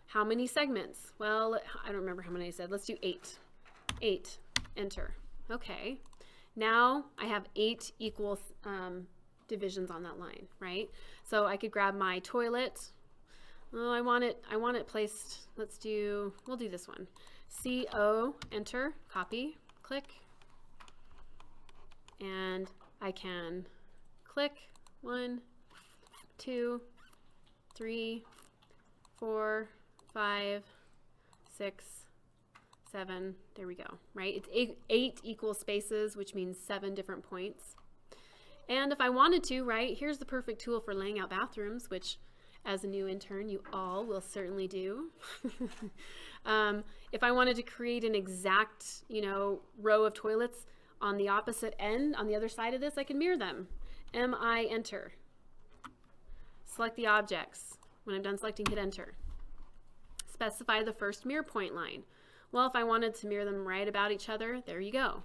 How many segments? Well, I don't remember how many I said. Let's do 8. 8, enter. Okay. Now I have 8 equal divisions on that line, right? So I could grab my toilet. Oh, I want it placed. We'll do this one. CO, enter, copy, click. And I can click 1, 2, 3, 4, 5, 6, 7, there we go, right? It's 8 equal spaces, which means 7 different points. And if I wanted to, right, here's the perfect tool for laying out bathrooms, which as a new intern, you all will certainly do. If I wanted to create an exact, row of toilets on the opposite end, on the other side of this, I can mirror them. MI, enter. Select the objects. When I'm done selecting, hit enter. Specify the first mirror point line. Well, if I wanted to mirror them right about each other, there you go.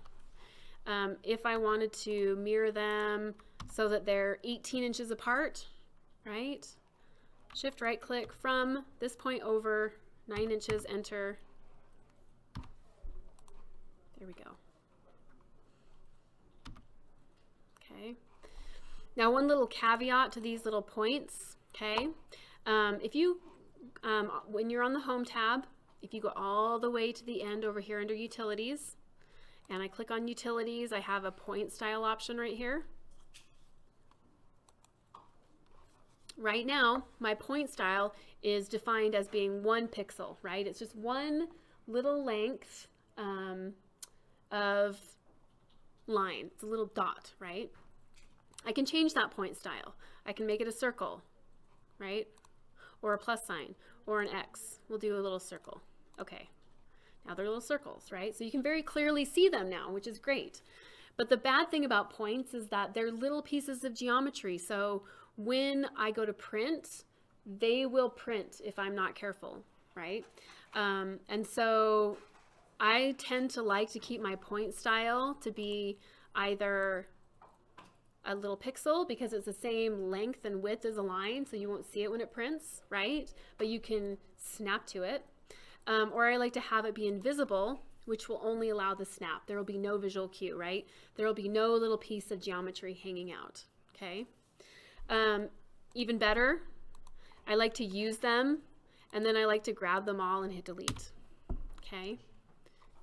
If I wanted to mirror them so that they're 18 inches apart, right? Shift right click from this point over 9 inches, enter. There we go. Okay. Now one little caveat to these little points, okay? If you, when you're on the Home tab, if you go all the way to the end over here under Utilities, and I click on Utilities, I have a point style option right here. Right now, my point style is defined as being 1 pixel, right? It's just one little length of line. It's a little dot, right? I can change that point style. I can make it a circle, right? Or a plus sign, or an X. We'll do a little circle. Okay. Now they're little circles, right? So you can very clearly see them now, which is great. But the bad thing about points is that they're little pieces of geometry. So when I go to print, they will print if I'm not careful, right? And so I tend to like to keep my point style to be either a little pixel because it's the same length and width as a line, so you won't see it when it prints, right? But you can snap to it. Or I like to have it be invisible, which will only allow the snap. There will be no visual cue, right? There will be no little piece of geometry hanging out, okay? Even better, I like to use them, and then I like to grab them all and hit delete, okay?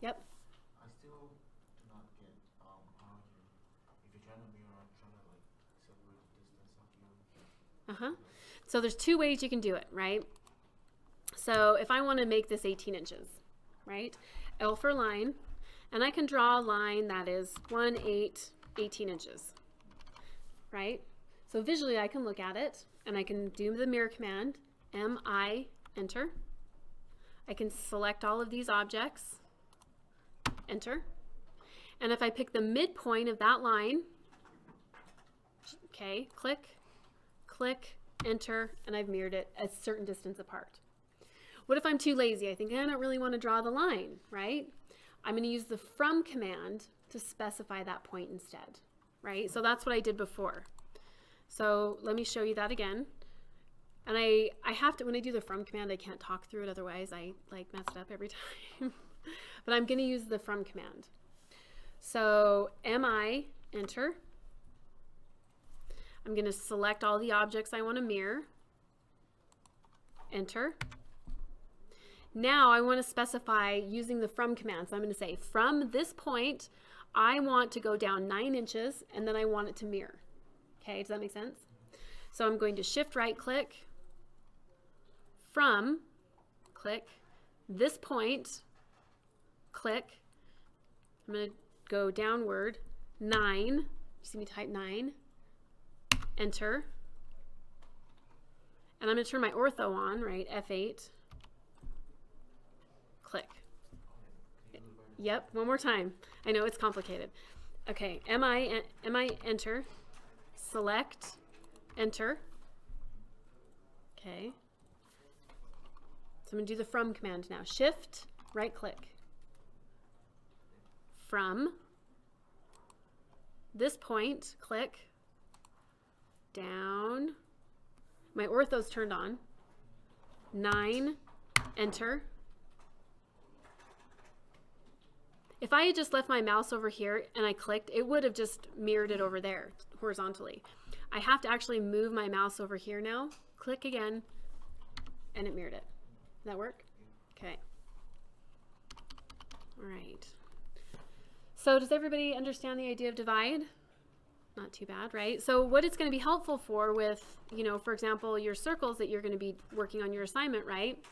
Yep. I still do not get how you, if you're trying to mirror, trying to like separate the distance of you. So there's 2 ways you can do it, right? So if I want to make this 18 inches, right? L for line, and I can draw a line that is 1, 8, 18 inches, right? So visually I can look at it, and I can do the mirror command, MI, enter. I can select all of these objects, enter. And if I pick the midpoint of that line, okay, click, click, enter, and I've mirrored it a certain distance apart. What if I'm too lazy? I think I don't really want to draw the line, right? I'm going to use the from command to specify that point instead, right? So that's what I did before. So let me show you that again. And I have to, when I do the from command, I can't talk through it, otherwise I like mess it up every time. But I'm going to use the from command. So MI, enter. I'm going to select all the objects I want to mirror, enter. Now I want to specify using the from command. So I'm going to say from this point, I want to go down 9 inches, and then I want it to mirror. Okay, does that make sense? So I'm going to shift right click, from, click, this point, click, I'm going to go downward, 9, you see me type 9, enter, and I'm going to turn my ortho on, right, F8, click. Yep, one more time. I know it's complicated. Okay, MI enter, select, enter. Okay. So I'm going to do the from command now. Shift, right click. From this point, click, down. My ortho's turned on. 9, enter. If I had just left my mouse over here and I clicked, it would have just mirrored it over there horizontally. I have to actually move my mouse over here now, click again, and it mirrored it. Does that work? Okay. All right. So does everybody understand the idea of divide? Not too bad, right? So what it's going to be helpful for with, you know, for example, your circles that you're going to be working on your assignment, right?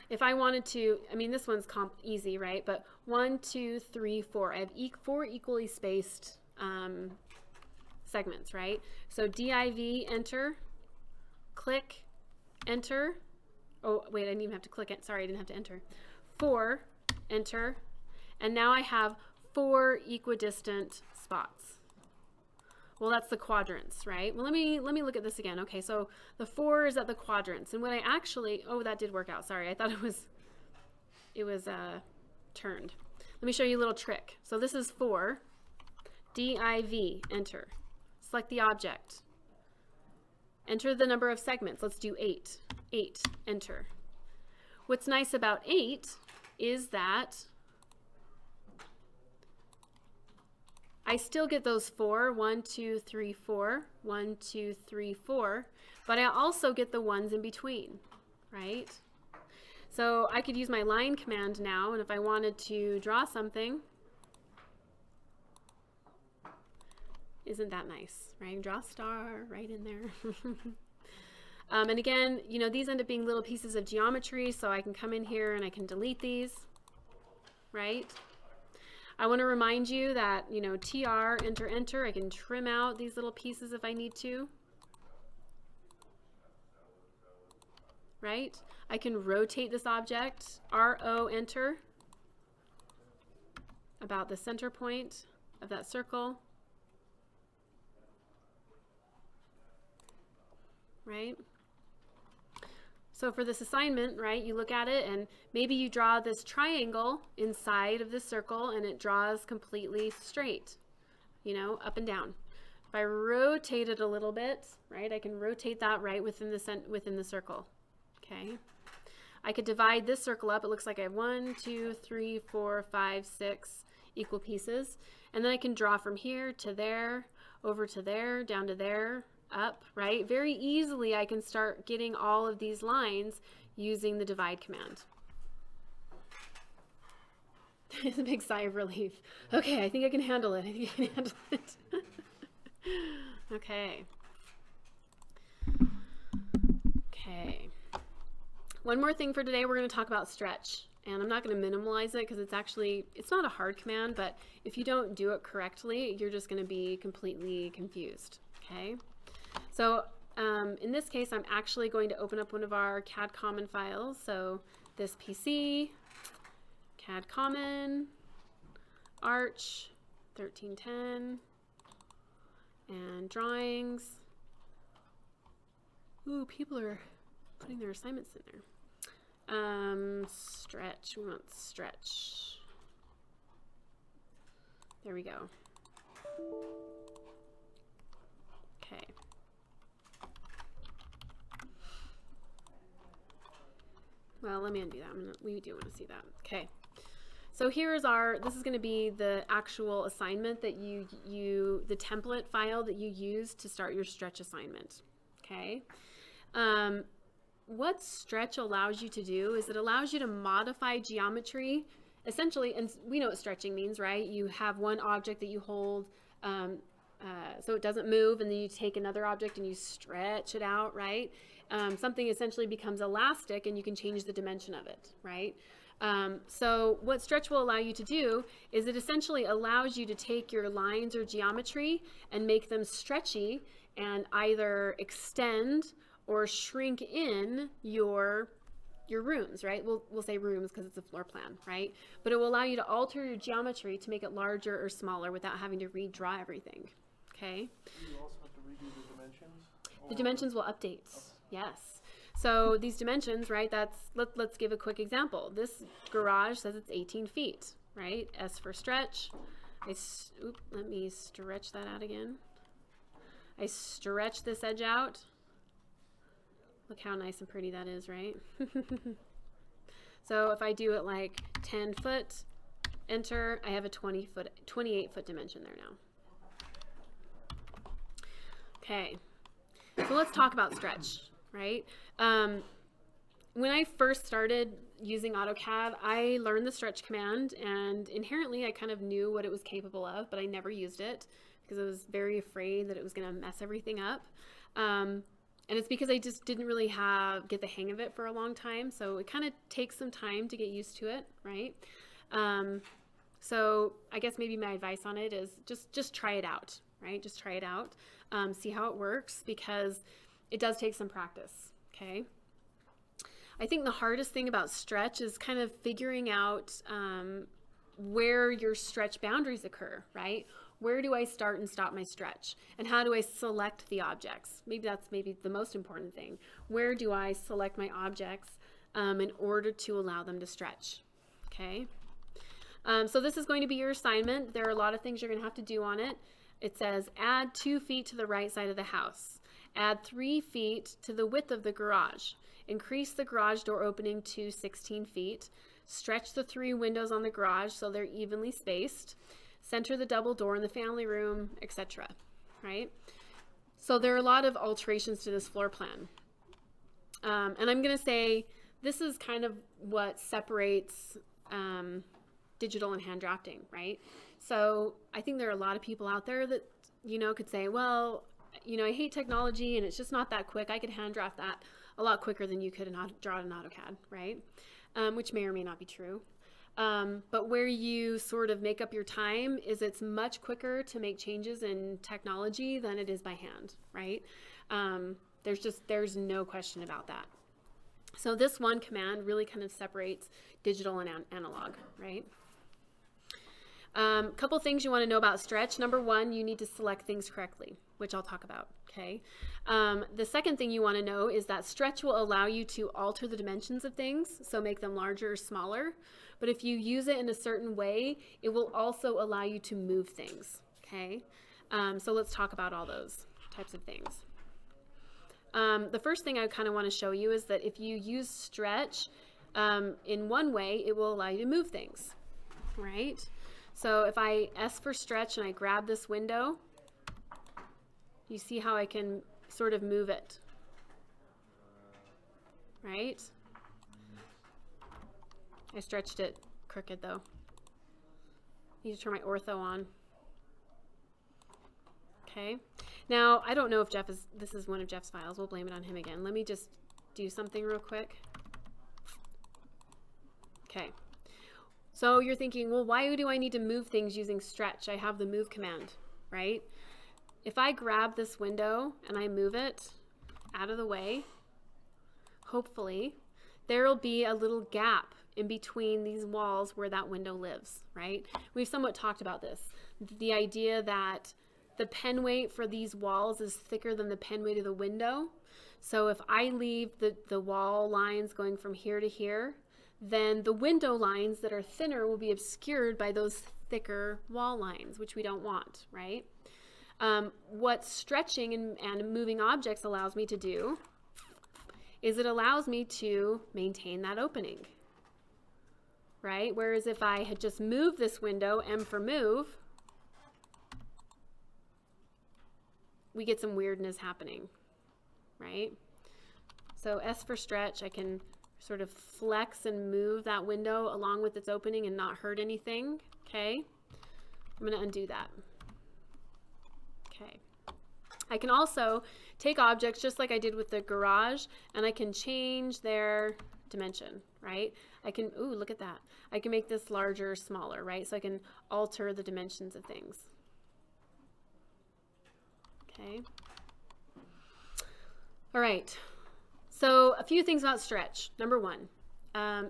If I wanted to, I mean, this one's easy, right? But 1, 2, 3, 4. I have 4 equally spaced segments, right? So div, enter, click, enter. Oh, wait, I didn't even have to click it. Sorry, I didn't have to enter. 4, enter. And now I have 4 equidistant spots. Well, that's the quadrants, right? Well, let me look at this again. Okay, so the 4 is at the quadrants, and what I actually, oh, that did work out. Sorry, I thought it was turned. Let me show you a little trick. So this is 4, div, enter. Select the object. Enter the number of segments. Let's do 8. 8, enter. What's nice about 8 is that I still get those 4, 1, 2, 3, 4, 1, 2, 3, 4, but I also get the ones in between, right? So I could use my line command now, and if I wanted to draw something, isn't that nice, right? Draw a star right in there. And again, you know, these end up being little pieces of geometry, so I can come in here and I can delete these, right? I want to remind you that, you know, TR, enter, enter. I can trim out these little pieces if I need to. Right? I can rotate this object. RO, enter. About the center point of that circle. Right? So for this assignment, right, you look at it and maybe you draw this triangle inside of this circle and it draws completely straight, you know, up and down. If I rotate it a little bit, right, I can rotate that right within the circle, okay? I could divide this circle up. It looks like I have 1, 2, 3, 4, 5, 6 equal pieces. And then I can draw from here to there, over to there, down to there, up, right? Very easily I can start getting all of these lines using the divide command. It's a big sigh of relief. Okay, I think I can handle it. I think I can handle it. Okay. Okay. One more thing for today, we're going to talk about stretch. And I'm not going to minimalize it because it's not a hard command, but if you don't do it correctly, you're just going to be completely confused. Okay. So in this case, I'm actually going to open up one of our CAD Common files. So this PC, CAD Common, Arch, 1310, and drawings. Ooh, people are putting their assignments in there. Stretch, we want stretch. There we go. Okay. Well, let me undo that. We do want to see that. Okay. So here's this is going to be the actual assignment that the template file that you use to start your stretch assignment. Okay. What stretch allows you to do is it allows you to modify geometry essentially, and we know what stretching means, right? You have one object that you hold so it doesn't move, and then you take another object and you stretch it out, right? Something essentially becomes elastic and you can change the dimension of it, right? So what stretch will allow you to do is it essentially allows you to take your lines or geometry and make them stretchy and either extend or shrink in your rooms, right? We'll say rooms because it's a floor plan, right? But it will allow you to alter your geometry to make it larger or smaller without having to redraw everything, okay? You also have to redo the dimensions? The dimensions will update, yes. So these dimensions, right, let's give a quick example. This garage says it's 18 feet, right? S for stretch. Let me stretch that out again. I stretch this edge out. Look how nice and pretty that is, right? So if I do it like 10 foot, enter, I have a 28 foot dimension there now. Okay, so let's talk about stretch, right? When I first started using AutoCAD, I learned the stretch command, and inherently I kind of knew what it was capable of, but I never used it because I was very afraid that it was going to mess everything up. And it's because I just didn't really get the hang of it for a long time. So it kind of takes some time to get used to it, right? So I guess maybe my advice on it is just try it out, right? Just try it out, see how it works, because it does take some practice, okay? I think the hardest thing about stretch is kind of figuring out where your stretch boundaries occur, right? Where do I start and stop my stretch? And how do I select the objects? Maybe that's the most important thing. Where do I select my objects in order to allow them to stretch? Okay. So this is going to be your assignment. There are a lot of things you're going to have to do on it. It says add 2 feet to the right side of the house. Add 3 feet to the width of the garage. Increase the garage door opening to 16 feet. Stretch the 3 windows on the garage so they're evenly spaced. Center the double door in the family room, etc. Right? So there are a lot of alterations to this floor plan. And I'm going to say this is kind of what separates digital and hand drafting, right? So I think there are a lot of people out there that, could say, well, I hate technology and it's just not that quick. I could hand draft that a lot quicker than you could draw it in AutoCAD, right? Which may or may not be true. But where you sort of make up your time is it's much quicker to make changes in technology than it is by hand, right? There's no question about that. So this one command really kind of separates digital and analog, right? Couple things you want to know about stretch. Number one, you need to select things correctly, which I'll talk about, okay? The second thing you want to know is that stretch will allow you to alter the dimensions of things, so make them larger or smaller. But if you use it in a certain way, it will also allow you to move things, okay? So let's talk about all those types of things. The first thing I kind of want to show you is that if you use stretch in one way, it will allow you to move things, right? So if I S for stretch and I grab this window, you see how I can sort of move it, right? I stretched it crooked though. Need to turn my ortho on. Okay. Now, I don't know if this is one of Jeff's files. We'll blame it on him again. Let me just do something real quick. Okay. So you're thinking, well, why do I need to move things using stretch? I have the move command, right? If I grab this window and I move it out of the way, hopefully, there will be a little gap in between these walls where that window lives, right? We've somewhat talked about this. The idea that the pen weight for these walls is thicker than the pen weight of the window. So if I leave the wall lines going from here to here, then the window lines that are thinner will be obscured by those thicker wall lines, which we don't want, right? What stretching and moving objects allows me to do is it allows me to maintain that opening, right? Whereas if I had just moved this window, M for move, we get some weirdness happening, right? So S for stretch, I can sort of flex and move that window along with its opening and not hurt anything, okay? I'm gonna undo that. Okay, I can also take objects just like I did with the garage, and I can change their dimension, right? I can, ooh, look at that. I can make this larger or smaller, right? So I can alter the dimensions of things. Okay. All right. So a few things about stretch. Number one,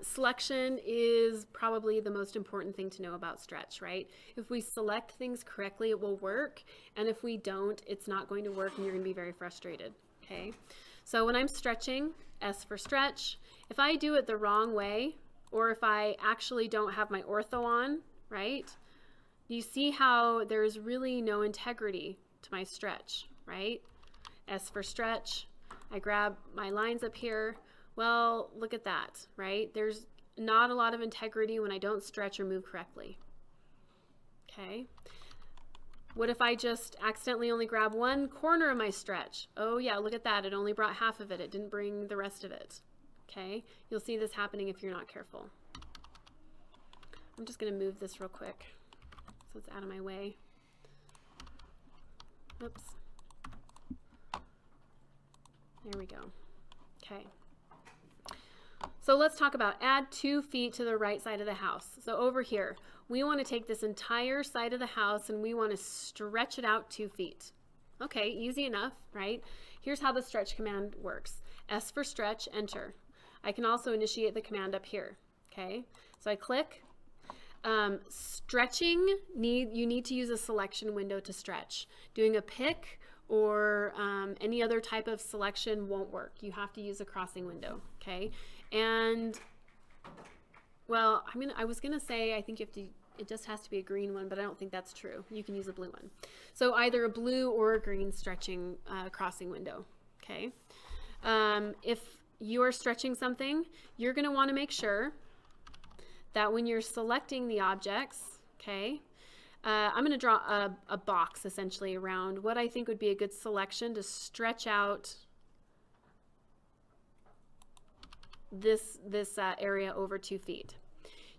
selection is probably the most important thing to know about stretch, right? If we select things correctly, it will work. And if we don't, it's not going to work and you're going to be very frustrated. Okay. So when I'm stretching, S for stretch, if I do it the wrong way, or if I actually don't have my ortho on, right? You see how there's really no integrity to my stretch, right? S for stretch. I grab my lines up here. Well, look at that, right? There's not a lot of integrity when I don't stretch or move correctly. Okay. What if I just accidentally only grab one corner of my stretch? Oh yeah, look at that. It only brought half of it. It didn't bring the rest of it. Okay. You'll see this happening if you're not careful. I'm just going to move this real quick so it's out of my way. Oops. There we go. Okay. So let's talk about add 2 feet to the right side of the house. So over here, we want to take this entire side of the house and we want to stretch it out 2 feet. Okay, easy enough, right? Here's how the stretch command works. S for stretch, enter. I can also initiate the command up here. Okay, so I click. Stretching, you need to use a selection window to stretch. Doing a pick or any other type of selection won't work. You have to use a crossing window, okay? And, well, I was gonna say I think you have to, it just has to be a green one, but I don't think that's true. You can use a blue one. So either a blue or a green stretching crossing window, okay? If you are stretching something, you're gonna wanna make sure that when you're selecting the objects, okay, I'm going to draw a box essentially around what I think would be a good selection to stretch out this area over 2 feet.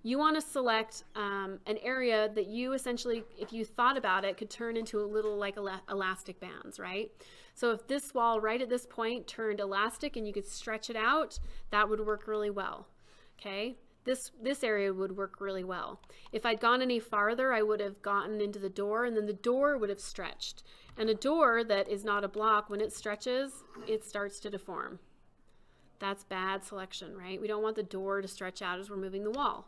You want to select an area that you essentially, if you thought about it, could turn into a little like elastic bands, right? So if this wall right at this point turned elastic and you could stretch it out, that would work really well, okay? This area would work really well. If I'd gone any farther, I would have gotten into the door and then the door would have stretched. And a door that is not a block, when it stretches, it starts to deform. That's bad selection, right? We don't want the door to stretch out as we're moving the wall.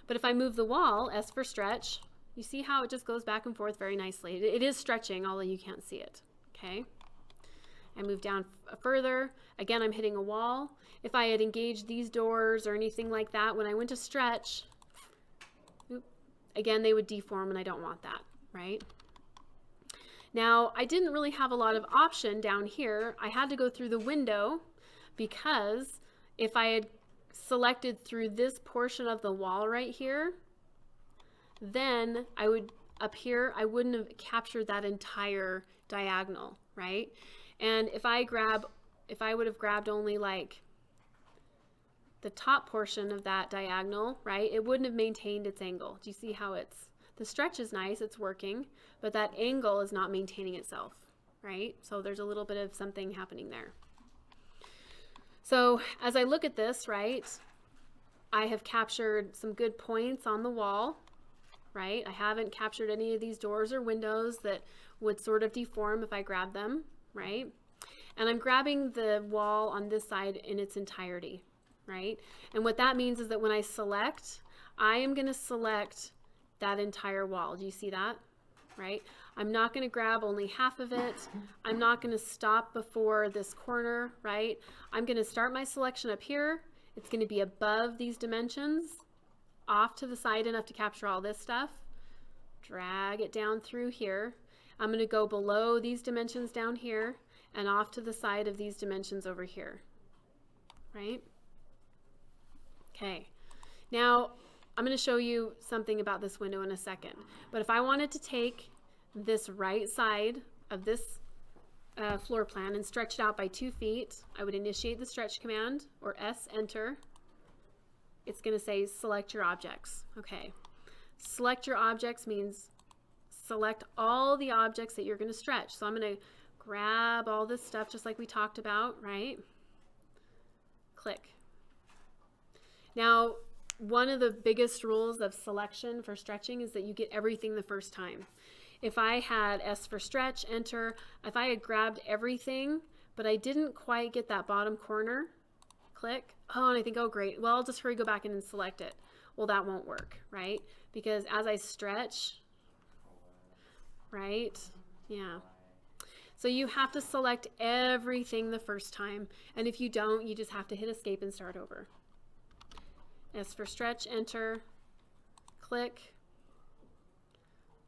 But if I move the wall, S for stretch, you see how it just goes back and forth very nicely. It is stretching, although you can't see it, okay? I move down further. Again, I'm hitting a wall. If I had engaged these doors or anything like that, when I went to stretch, again, they would deform and I don't want that, right? Now, I didn't really have a lot of option down here. I had to go through the window because if I had selected through this portion of the wall right here, then I would, up here, I wouldn't have captured that entire diagonal, right? And if I would have grabbed only like the top portion of that diagonal, right, it wouldn't have maintained its angle. Do you see how the stretch is nice, it's working, but that angle is not maintaining itself, right? So there's a little bit of something happening there. So as I look at this, right, I have captured some good points on the wall, right? I haven't captured any of these doors or windows that would sort of deform if I grab them, right? And I'm grabbing the wall on this side in its entirety, right? And what that means is that when I select, I am going to select that entire wall. Do you see that? Right? I'm not going to grab only half of it. I'm not going to stop before this corner, right? I'm going to start my selection up here. It's going to be above these dimensions, off to the side enough to capture all this stuff. Drag it down through here. I'm going to go below these dimensions down here and off to the side of these dimensions over here, right? Okay, now I'm going to show you something about this window in a second, but if I wanted to take this right side of this floor plan and stretch it out by 2 feet, I would initiate the stretch command, or S, enter. It's going to say select your objects. Okay, select your objects means select all the objects that you're going to stretch. So I'm going to grab all this stuff just like we talked about, right? Click. Now, one of the biggest rules of selection for stretching is that you get everything the first time. If I had S for stretch, enter, if I had grabbed everything, but I didn't quite get that bottom corner, click, oh, and I think, oh, great, well, I'll just hurry, go back in and select it. Well, that won't work, right? Because as I stretch, right, yeah. So you have to select everything the first time, and if you don't, you just have to hit escape and start over. S for stretch, enter, click,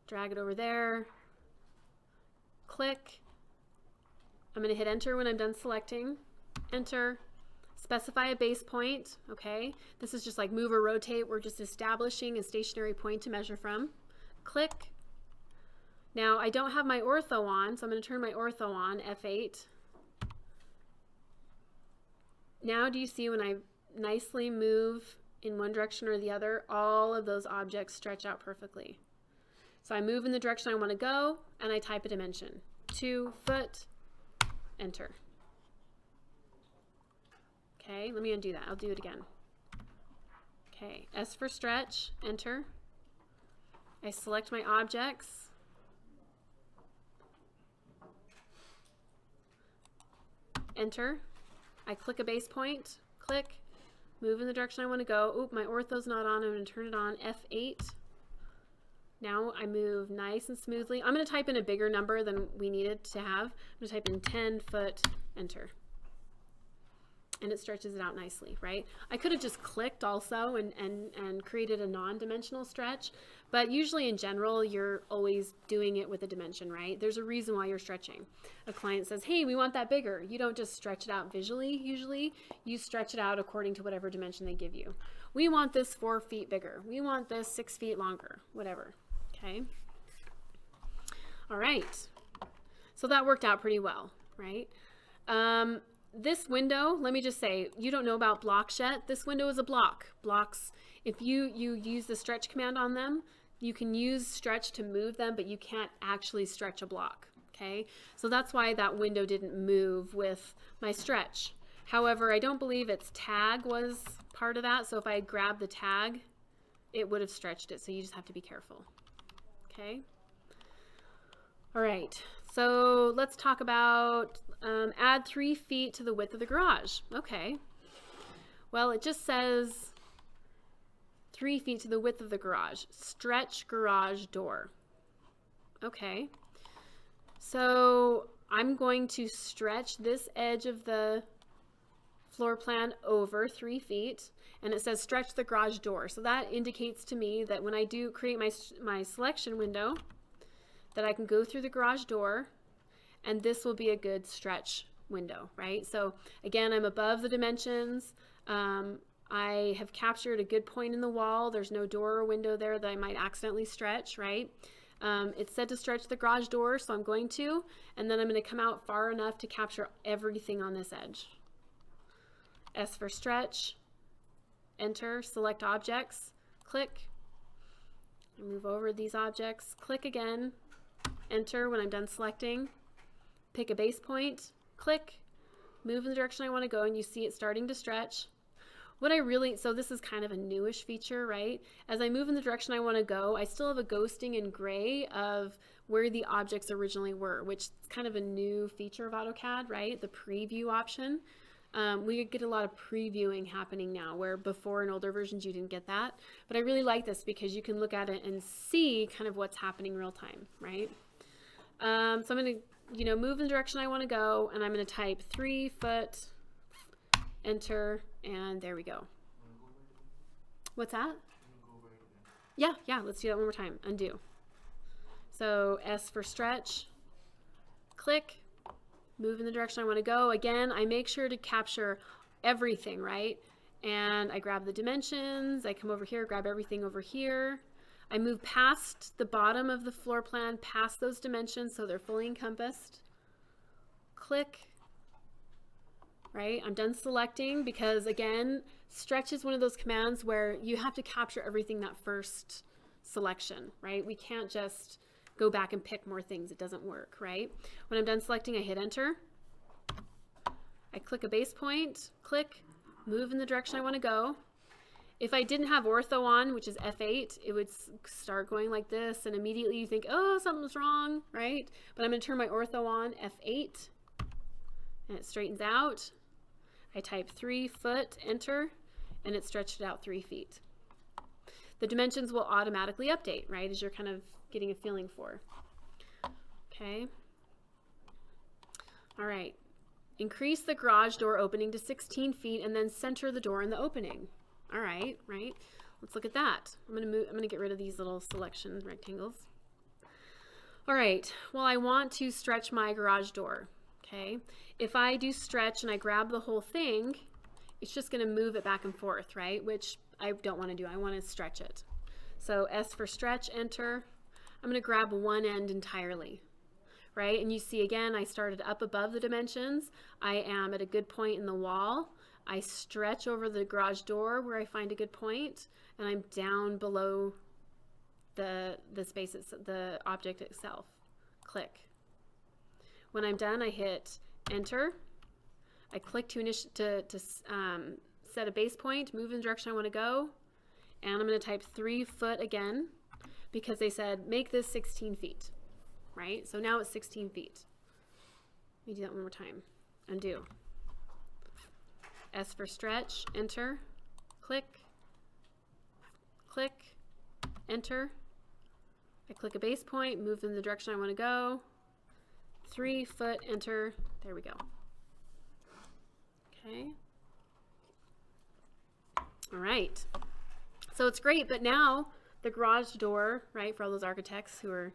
drag it over there, click. I'm going to hit enter when I'm done selecting, enter, specify a base point, okay? This is just like move or rotate. We're just establishing a stationary point to measure from. Click. Now I don't have my ortho on, so I'm going to turn my ortho on, F8. Now do you see when I nicely move in one direction or the other, all of those objects stretch out perfectly. So I move in the direction I want to go, and I type a dimension. 2 foot, enter. Okay, let me undo that. I'll do it again. Okay, S for stretch, enter. I select my objects. Enter. I click a base point, click. Move in the direction I want to go. Oop, my ortho's not on. I'm going to turn it on. F8. Now I move nice and smoothly. I'm going to type in a bigger number than we needed to have. I'm going to type in 10 foot, enter. And it stretches it out nicely, right? I could have just clicked also and created a non-dimensional stretch, but usually in general, you're always doing it with a dimension, right? There's a reason why you're stretching. A client says, hey, we want that bigger. You don't just stretch it out visually, usually. You stretch it out according to whatever dimension they give you. We want this 4 feet bigger. We want this 6 feet longer, whatever, okay? All right, so that worked out pretty well, right? This window, let me just say, you don't know about blocks yet. This window is a block. Blocks, if you use the stretch command on them, you can use stretch to move them, but you can't actually stretch a block, okay? So that's why that window didn't move with my stretch. However, I don't believe its tag was part of that, so if I grabbed the tag, it would have stretched it, so you just have to be careful, okay? All right, so let's talk about add 3 feet to the width of the garage. Okay, well, it just says 3 feet to the width of the garage. Stretch garage door. Okay, so I'm going to stretch this edge of the floor plan over 3 feet, and it says stretch the garage door. So that indicates to me that when I do create my selection window, that I can go through the garage door, and this will be a good stretch window, right? So again, I'm above the dimensions. I have captured a good point in the wall. There's no door or window there that I might accidentally stretch, right? It said to stretch the garage door, so I'm going to, and then I'm going to come out far enough to capture everything on this edge. S for stretch, enter, select objects, click, move over these objects, click again, enter when I'm done selecting, pick a base point, click, move in the direction I want to go, and you see it starting to stretch. So this is kind of a newish feature, right? As I move in the direction I want to go, I still have a ghosting in gray of where the objects originally were, which is kind of a new feature of AutoCAD, right? The preview option. We get a lot of previewing happening now, where before in older versions you didn't get that. But I really like this because you can look at it and see kind of what's happening real time, right? So I'm going to, move in the direction I want to go, and I'm going to type 3 foot, enter, and there we go. What's that? Yeah, let's do that one more time. Undo. So S for stretch, click, move in the direction I want to go. Again, I make sure to capture everything, right? And I grab the dimensions, I come over here, grab everything over here. I move past the bottom of the floor plan, past those dimensions so they're fully encompassed. Click, right? I'm done selecting because, again, stretch is one of those commands where you have to capture everything that first selection, right? We can't just go back and pick more things. It doesn't work, right? When I'm done selecting, I hit enter. I click a base point, click, move in the direction I want to go. If I didn't have ortho on, which is F8, it would start going like this, and immediately you think, oh, something's wrong, right? But I'm going to turn my ortho on, F8, and it straightens out. I type 3 foot, enter, and it stretched it out 3 feet. The dimensions will automatically update, right, as you're kind of getting a feeling for. Okay. All right. Increase the garage door opening to 16 feet and then center the door in the opening. All right, right. Let's look at that. I'm going to get rid of these little selection rectangles. All right. Well, I want to stretch my garage door. Okay. If I do stretch and I grab the whole thing, it's just going to move it back and forth, right? Which I don't want to do. I want to stretch it. So S for stretch, enter. I'm going to grab one end entirely, right? And you see again, I started up above the dimensions. I am at a good point in the wall. I stretch over the garage door where I find a good point, and I'm down below the space, the object itself. Click. When I'm done, I hit enter. I click to set a base point, move in the direction I want to go, and I'm going to type 3 foot again because they said make this 16 feet, right? So now it's 16 feet. Let me do that one more time. Undo. S for stretch, enter, click, click, enter. I click a base point, move in the direction I want to go. 3 foot, enter. There we go. Okay. All right. So it's great, but now the garage door, right, for all those architects who are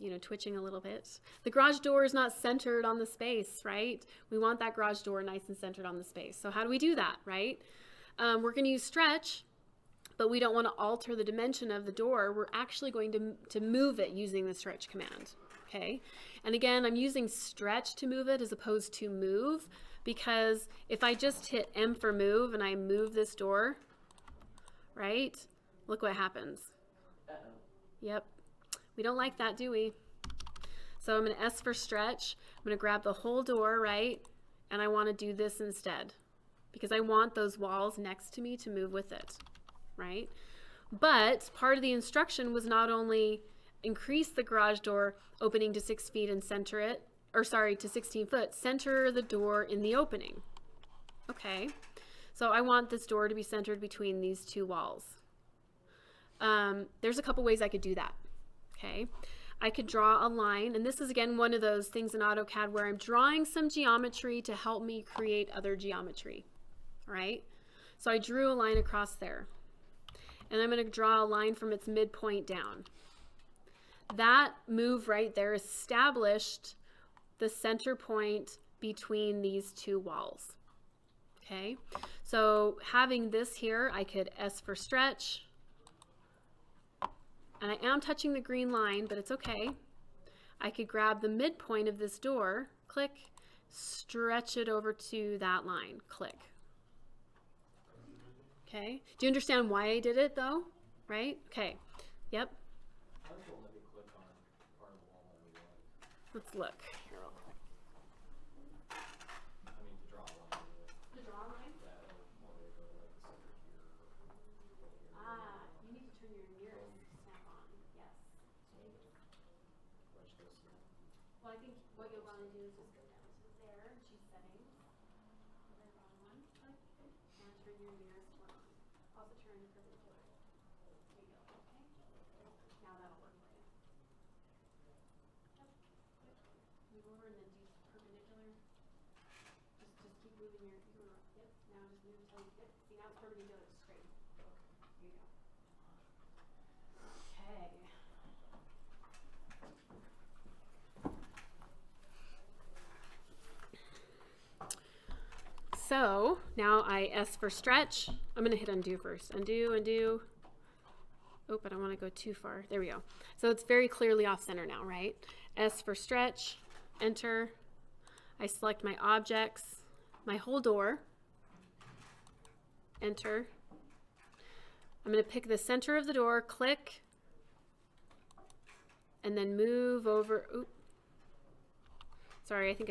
you know, twitching a little bit. The garage door is not centered on the space, right? We want that garage door nice and centered on the space. So how do we do that, right? We're going to use stretch, but we don't want to alter the dimension of the door. We're actually going to move it using the stretch command, okay? And again, I'm using stretch to move it as opposed to move, because if I just hit M for move and I move this door, right? Look what happens. Yep. We don't like that, do we? So I'm going to S for stretch. I'm going to grab the whole door, right? And I want to do this instead because I want those walls next to me to move with it, right? But part of the instruction was not only increase the garage door opening to 6 feet and center it, or sorry, to 16 foot, center the door in the opening. Okay, so I want this door to be centered between these two walls. There's a couple ways I could do that. Okay, I could draw a line, and this is again one of those things in AutoCAD where I'm drawing some geometry to help me create other geometry. All right, so I drew a line across there, and I'm going to draw a line from its midpoint down. That move right there established the center point between these two walls. Okay, so having this here, I could S for stretch. And I am touching the green line, but it's okay. I could grab the midpoint of this door, click, stretch it over to that line, click. Okay, do you understand why I did it though? Right? Okay, yep. Let's look here real quick. To draw a line? Ah, you need to turn your mirrors snap on. Yes. Well, I think what you'll want to do is just go down to there, choose settings, the very bottom one, click, and turn your mirrors to on. Also turn perpendicular. There you go. Okay. Now that'll work for you. Move over and then do perpendicular. Just keep moving your, yep, now just move until you, yep, see now it's perpendicular, it's straight. Here you go. Okay. So now I S for stretch. I'm going to hit undo first. Undo, undo. Oh, I don't want to go too far. There we go. So it's very clearly off center now, right? S for stretch, enter. I select my objects, my whole door, enter. I'm going to pick the center of the door, click, and then move over. Oop. Sorry, I think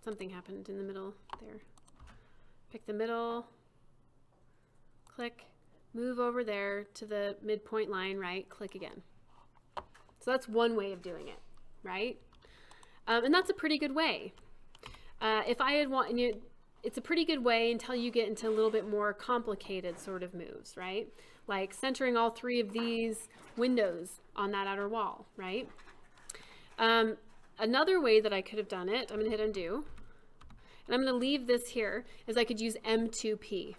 something happened in the middle there. Pick the middle, click, move over there to the midpoint line, right? Click again. So that's one way of doing it, right? And that's a pretty good way. If I had it's a pretty good way until you get into a little bit more complicated sort of moves, right? Like centering all 3 of these windows on that outer wall, right? Another way that I could have done it, I'm going to hit undo, and I'm going to leave this here, is I could use M2P,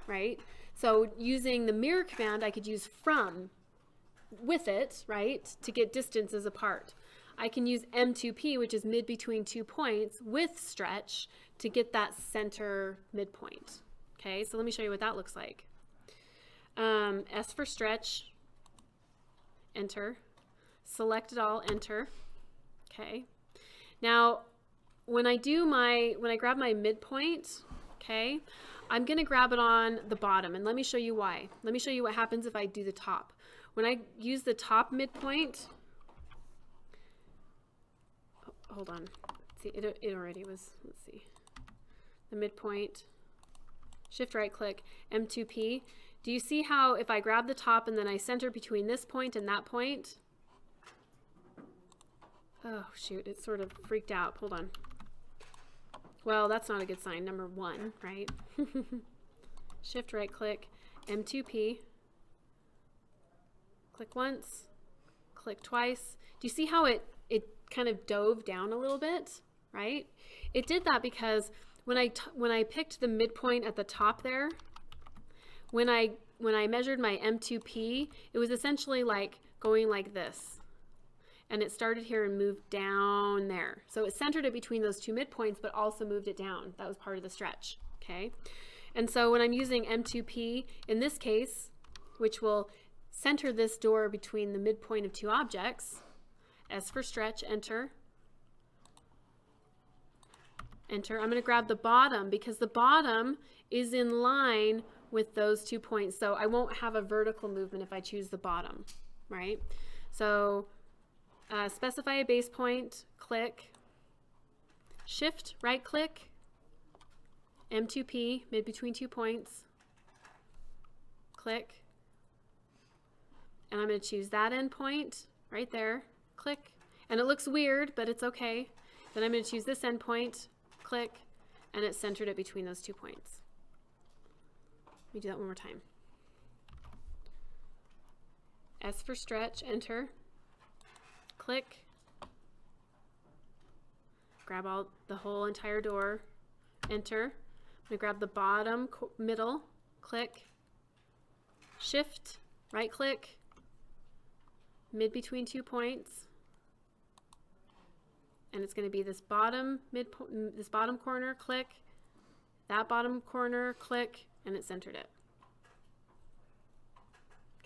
right? So using the mirror command, I could use from with it, right, to get distances apart. I can use M2P, which is mid between 2 points, with stretch to get that center midpoint. Okay, so let me show you what that looks like. S for stretch, enter. Select it all, enter. Okay. Now, when I grab my midpoint, okay, I'm going to grab it on the bottom, and let me show you why. Let me show you what happens if I do the top. When I use the top midpoint, hold on. See, it already was, let's see. The midpoint, shift right click, M2P. Do you see how if I grab the top and then I center between this point and that point? Oh shoot, it sort of freaked out. Hold on. Well, that's not a good sign. Number 1, right? Shift right click, M2P. Click once, click twice. Do you see how it kind of dove down a little bit, right? It did that because when I picked the midpoint at the top there, when I measured my M2P, it was essentially like going like this. And it started here and moved down there. So it centered it between those 2 midpoints, but also moved it down. That was part of the stretch, okay? And so when I'm using M2P, in this case, which will center this door between the midpoint of 2 objects, S for stretch, enter. Enter. I'm going to grab the bottom because the bottom is in line with those 2 points. So I won't have a vertical movement if I choose the bottom, right? So specify a base point, click, shift, right click, M2P, mid between 2 points, click, and I'm going to choose that endpoint right there, click, and it looks weird, but it's okay. Then I'm going to choose this endpoint, click, and it centered it between those 2 points. Let me do that one more time. S for stretch, enter. Click, grab the whole entire door, enter. I'm going to grab the bottom middle, click, shift, right click, mid between 2 points, and it's going to be this bottom corner, click, that bottom corner, click, and it centered it.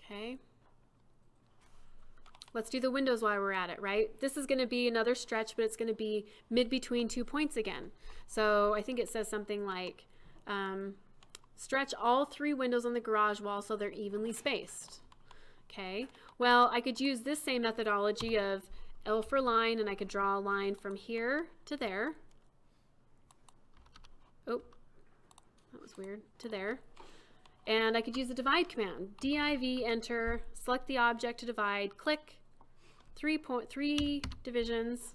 Okay. Let's do the windows while we're at it, right? This is going to be another stretch, but it's going to be mid between 2 points again. So I think it says something like stretch all 3 windows on the garage wall so they're evenly spaced. Okay, well, I could use this same methodology of L for line, and I could draw a line from here to there. Oh, that was weird, to there. And I could use the divide command, div, enter, select the object to divide, click, 3 divisions.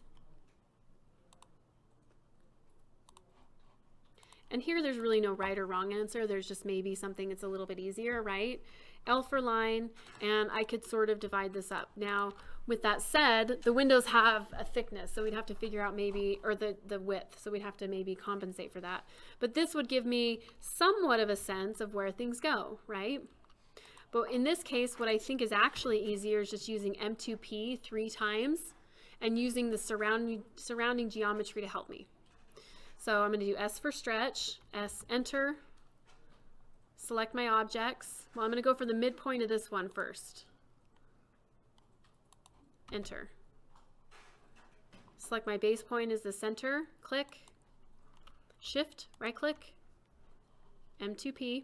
And here there's really no right or wrong answer. There's just maybe something that's a little bit easier, right? L for line, and I could sort of divide this up. Now, with that said, the windows have a thickness, so we'd have to figure out maybe, or the width, so we'd have to maybe compensate for that. But this would give me somewhat of a sense of where things go, right? But in this case, what I think is actually easier is just using M2P 3 times and using the surrounding geometry to help me. So I'm going to do S for stretch, S, enter, select my objects. Well, I'm going to go for the midpoint of this one first. Enter. Select my base point as the center, click, shift, right click, M2P,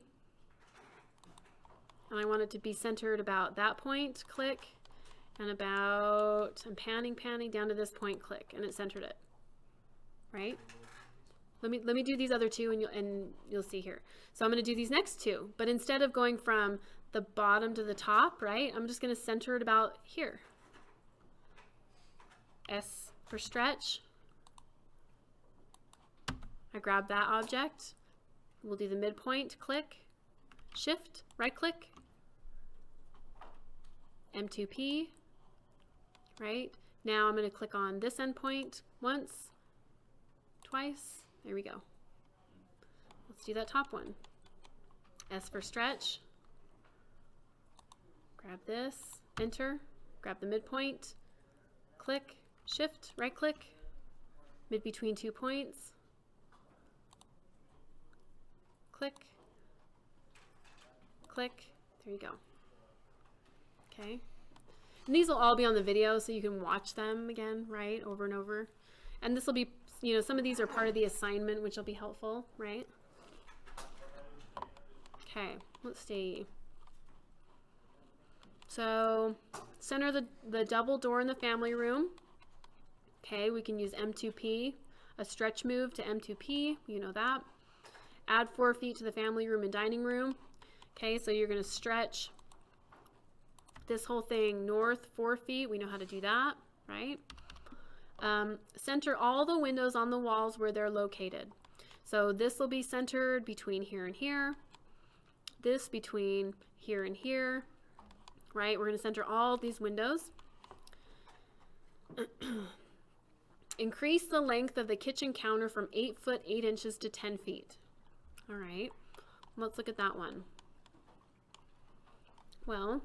and I want it to be centered about that point, click, And about, I'm panning down to this point, click, and it centered it, right? Let me do these other two and you'll see here. So I'm going to do these next two, but instead of going from the bottom to the top, right, I'm just going to center it about here. S for stretch. I grab that object. We'll do the midpoint, click, shift, right click, M2P, right? Now I'm going to click on this endpoint once, twice. There we go. Let's do that top one. S for stretch. Grab this, enter, grab the midpoint, click, shift, right click, mid between 2 points, click, click, there you go. Okay. And these will all be on the video so you can watch them again, right, over and over. And this will be, you know, some of these are part of the assignment, which will be helpful, right? Okay, let's see. So center the double door in the family room. Okay, we can use M2P, a stretch move to M2P, you know that. Add 4 feet to the family room and dining room. Okay, so you're going to stretch this whole thing north 4 feet. We know how to do that, right? Center all the windows on the walls where they're located. So this will be centered between here and here. This between here and here, right? We're going to center all these windows. Increase the length of the kitchen counter from 8 foot 8 inches to 10 feet. All right, let's look at that one. Well,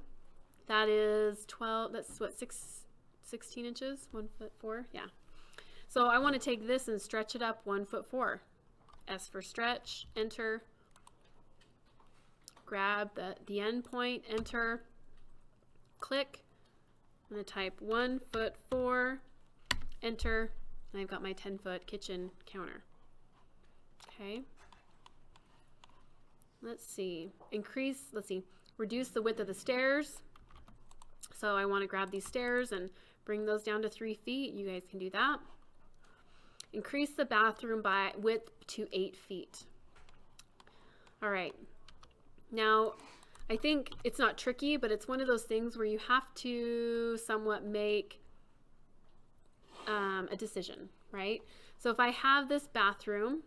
that is 12, that's what, 16 inches, 1 foot 4, yeah. So I want to take this and stretch it up 1 foot 4. S for stretch, enter. Grab the end point, enter. Click. I'm going to type 1 foot 4, enter, and I've got my 10-foot kitchen counter. Okay. Let's see. Reduce the width of the stairs. So I want to grab these stairs and bring those down to 3 feet. You guys can do that. Increase the bathroom by width to 8 feet. All right. Now, I think it's not tricky, but it's one of those things where you have to somewhat make a decision, right? So if I have this bathroom,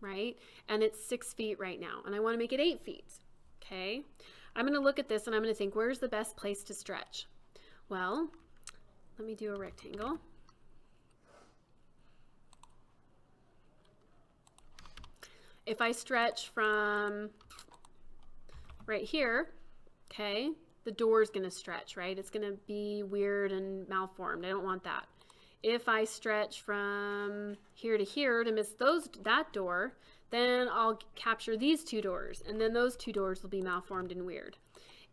right, and it's 6 feet right now, and I want to make it 8 feet, okay? I'm going to look at this and I'm going to think, where's the best place to stretch? Well, let me do a rectangle. If I stretch from right here, okay, the door is going to stretch, right? It's going to be weird and malformed. I don't want that. If I stretch from here to here to miss that door, then I'll capture these 2 doors, and then those 2 doors will be malformed and weird.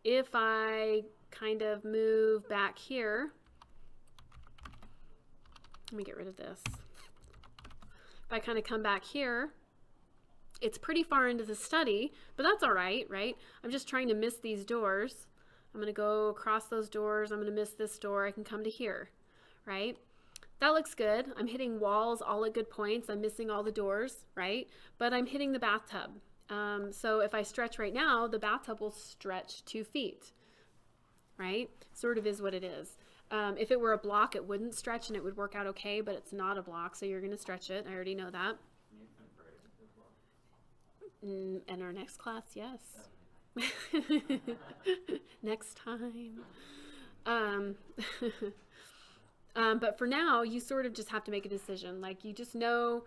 If I kind of move back here, let me get rid of this. If I kind of come back here, it's pretty far into the study, but that's all right, right? I'm just trying to miss these doors. I'm going to go across those doors. I'm going to miss this door. I can come to here, right? That looks good. I'm hitting walls all at good points. I'm missing all the doors, right? But I'm hitting the bathtub. So if I stretch right now, the bathtub will stretch 2 feet, right? Sort of is what it is. If it were a block, it wouldn't stretch and it would work out okay, but it's not a block, so you're going to stretch it. I already know that. In our next class, yes. Next time. But for now, you sort of just have to make a decision. Like, you just know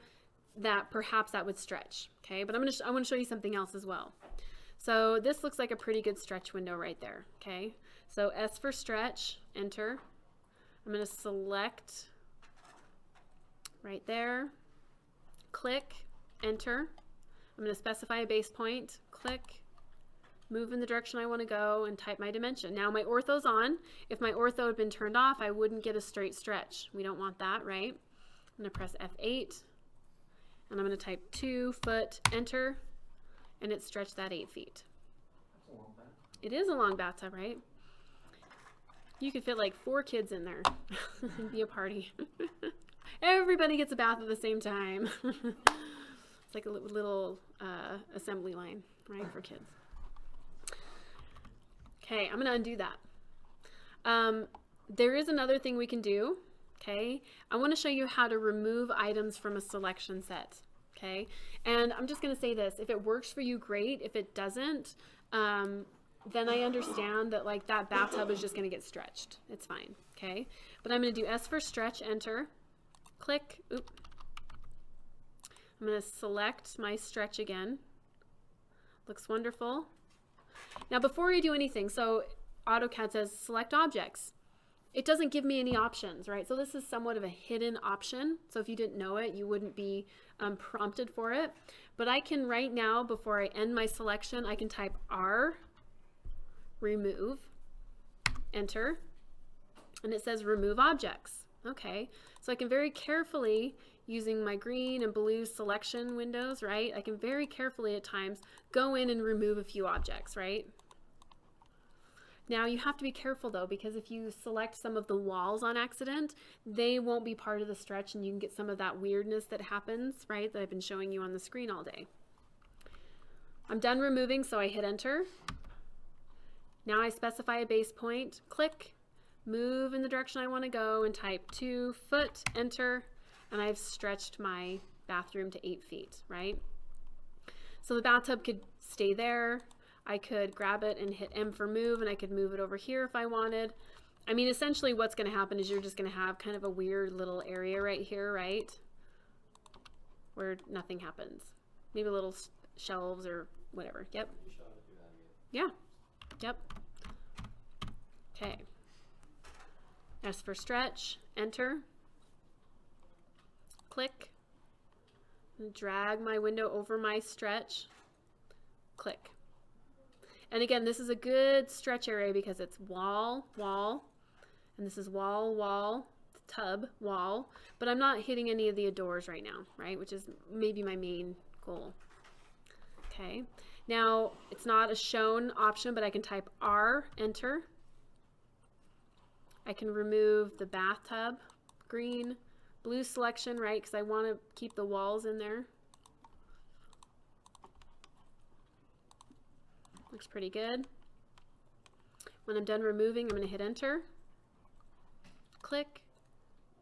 that perhaps that would stretch, okay? But I want to show you something else as well. So this looks like a pretty good stretch window right there, okay? So S for stretch, enter. I'm going to select right there, click, enter. I'm going to specify a base point, click, move in the direction I want to go, and type my dimension. Now my ortho's on. If my ortho had been turned off, I wouldn't get a straight stretch. We don't want that, right? I'm going to press F8, and I'm going to type 2 foot, enter, and it stretched that 8 feet. That's a long bathtub. It is a long bathtub, right? You could fit like 4 kids in there. It'd be a party. Everybody gets a bath at the same time. It's like a little assembly line, right, for kids. Okay, I'm gonna undo that. There is another thing we can do. Okay, I want to show you how to remove items from a selection set. Okay, and I'm just gonna say this: if it works for you, great. If it doesn't, then I understand that like that bathtub is just gonna get stretched. It's fine. Okay, but I'm gonna do S for stretch, enter, click. Oop. I'm going to select my stretch again. Looks wonderful. Now before you do anything, so AutoCAD says select objects. It doesn't give me any options, right? So this is somewhat of a hidden option. So if you didn't know it, you wouldn't be prompted for it. But I can right now, before I end my selection, I can type R, remove, enter, and it says remove objects. Okay, so I can very carefully, using my green and blue selection windows, right? I can very carefully at times go in and remove a few objects, right? Now you have to be careful though, because if you select some of the walls on accident, they won't be part of the stretch and you can get some of that weirdness that happens, right? That I've been showing you on the screen all day. I'm done removing, so I hit enter. Now I specify a base point, click, move in the direction I want to go and type 2 foot, enter, and I've stretched my bathroom to 8 feet, right? So the bathtub could stay there. I could grab it and hit M for move, and I could move it over here if I wanted. I mean, essentially what's going to happen is you're just going to have kind of a weird little area right here, right? Where nothing happens. Maybe little shelves or whatever. Yep. Yeah. Yep. Okay. S for stretch, enter. Click, drag my window over my stretch, click. And again, this is a good stretch area because it's wall, wall, and this is wall, wall, tub, wall, but I'm not hitting any of the doors right now, right? Which is maybe my main goal. Okay, now it's not a shown option, but I can type R, enter. I can remove the bathtub, green, blue selection, right, because I want to keep the walls in there. Looks pretty good. When I'm done removing, I'm going to hit enter, click,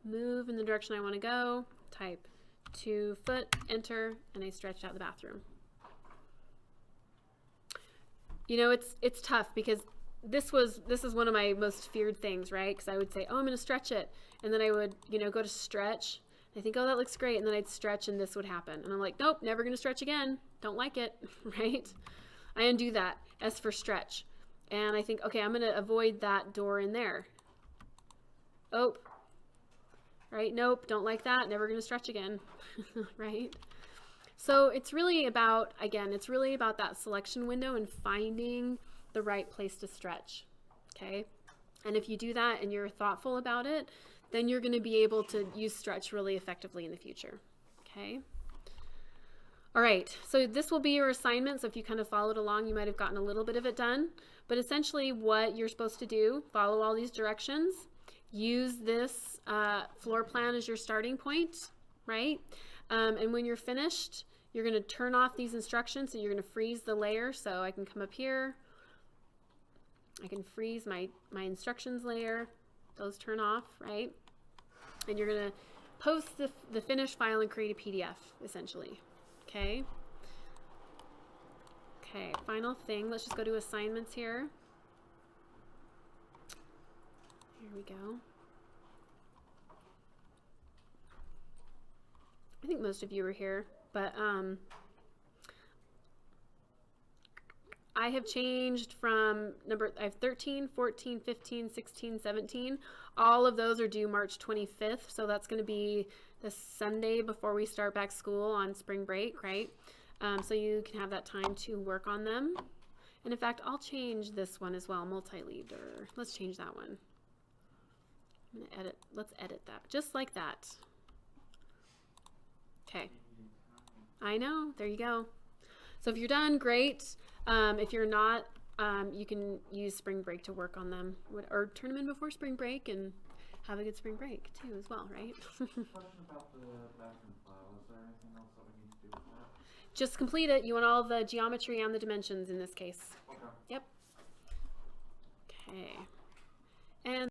move in the direction I want to go, type 2 foot, enter, and I stretched out the bathroom. You know, it's tough because this is one of my most feared things, right? Because I would say, oh, I'm going to stretch it. And then I would, you know, go to stretch. I think, oh, that looks great. And then I'd stretch and this would happen. And I'm like, nope, never going to stretch again. Don't like it, right? I undo that, S for stretch. And I think, okay, I'm going to avoid that door in there. Oh, right? Nope, don't like that. Never going to stretch again, right? So it's really about, again, it's really about that selection window and finding the right place to stretch, okay? And if you do that and you're thoughtful about it, then you're going to be able to use stretch really effectively in the future, okay? All right, so this will be your assignment. So if you kind of followed along, you might have gotten a little bit of it done. But essentially what you're supposed to do, follow all these directions, use this floor plan as your starting point, right? And when you're finished, you're going to turn off these instructions. So you're going to freeze the layer. So I can come up here. I can freeze my instructions layer. Those turn off, right? And you're going to post the finished file and create a PDF, essentially. Okay. Okay, final thing. Let's just go to assignments here. Here we go. I think most of you are here, but I have changed from I have 13, 14, 15, 16, 17. All of those are due March 25th, so that's going to be the Sunday before we start back school on spring break, right? So you can have that time to work on them. And in fact, I'll change this one as well, multi-leader. Let's change that one. I'm going to edit, let's edit that, just like that. Okay. I know, there you go. So if you're done, great. If you're not, You can use spring break to work on them, or turn them in before spring break and have a good spring break too as well, right? Question about the bathroom file. Is there anything else that we need to do with that? Just complete it. You want all the geometry and the dimensions in this case. Okay. Yep. Okay. And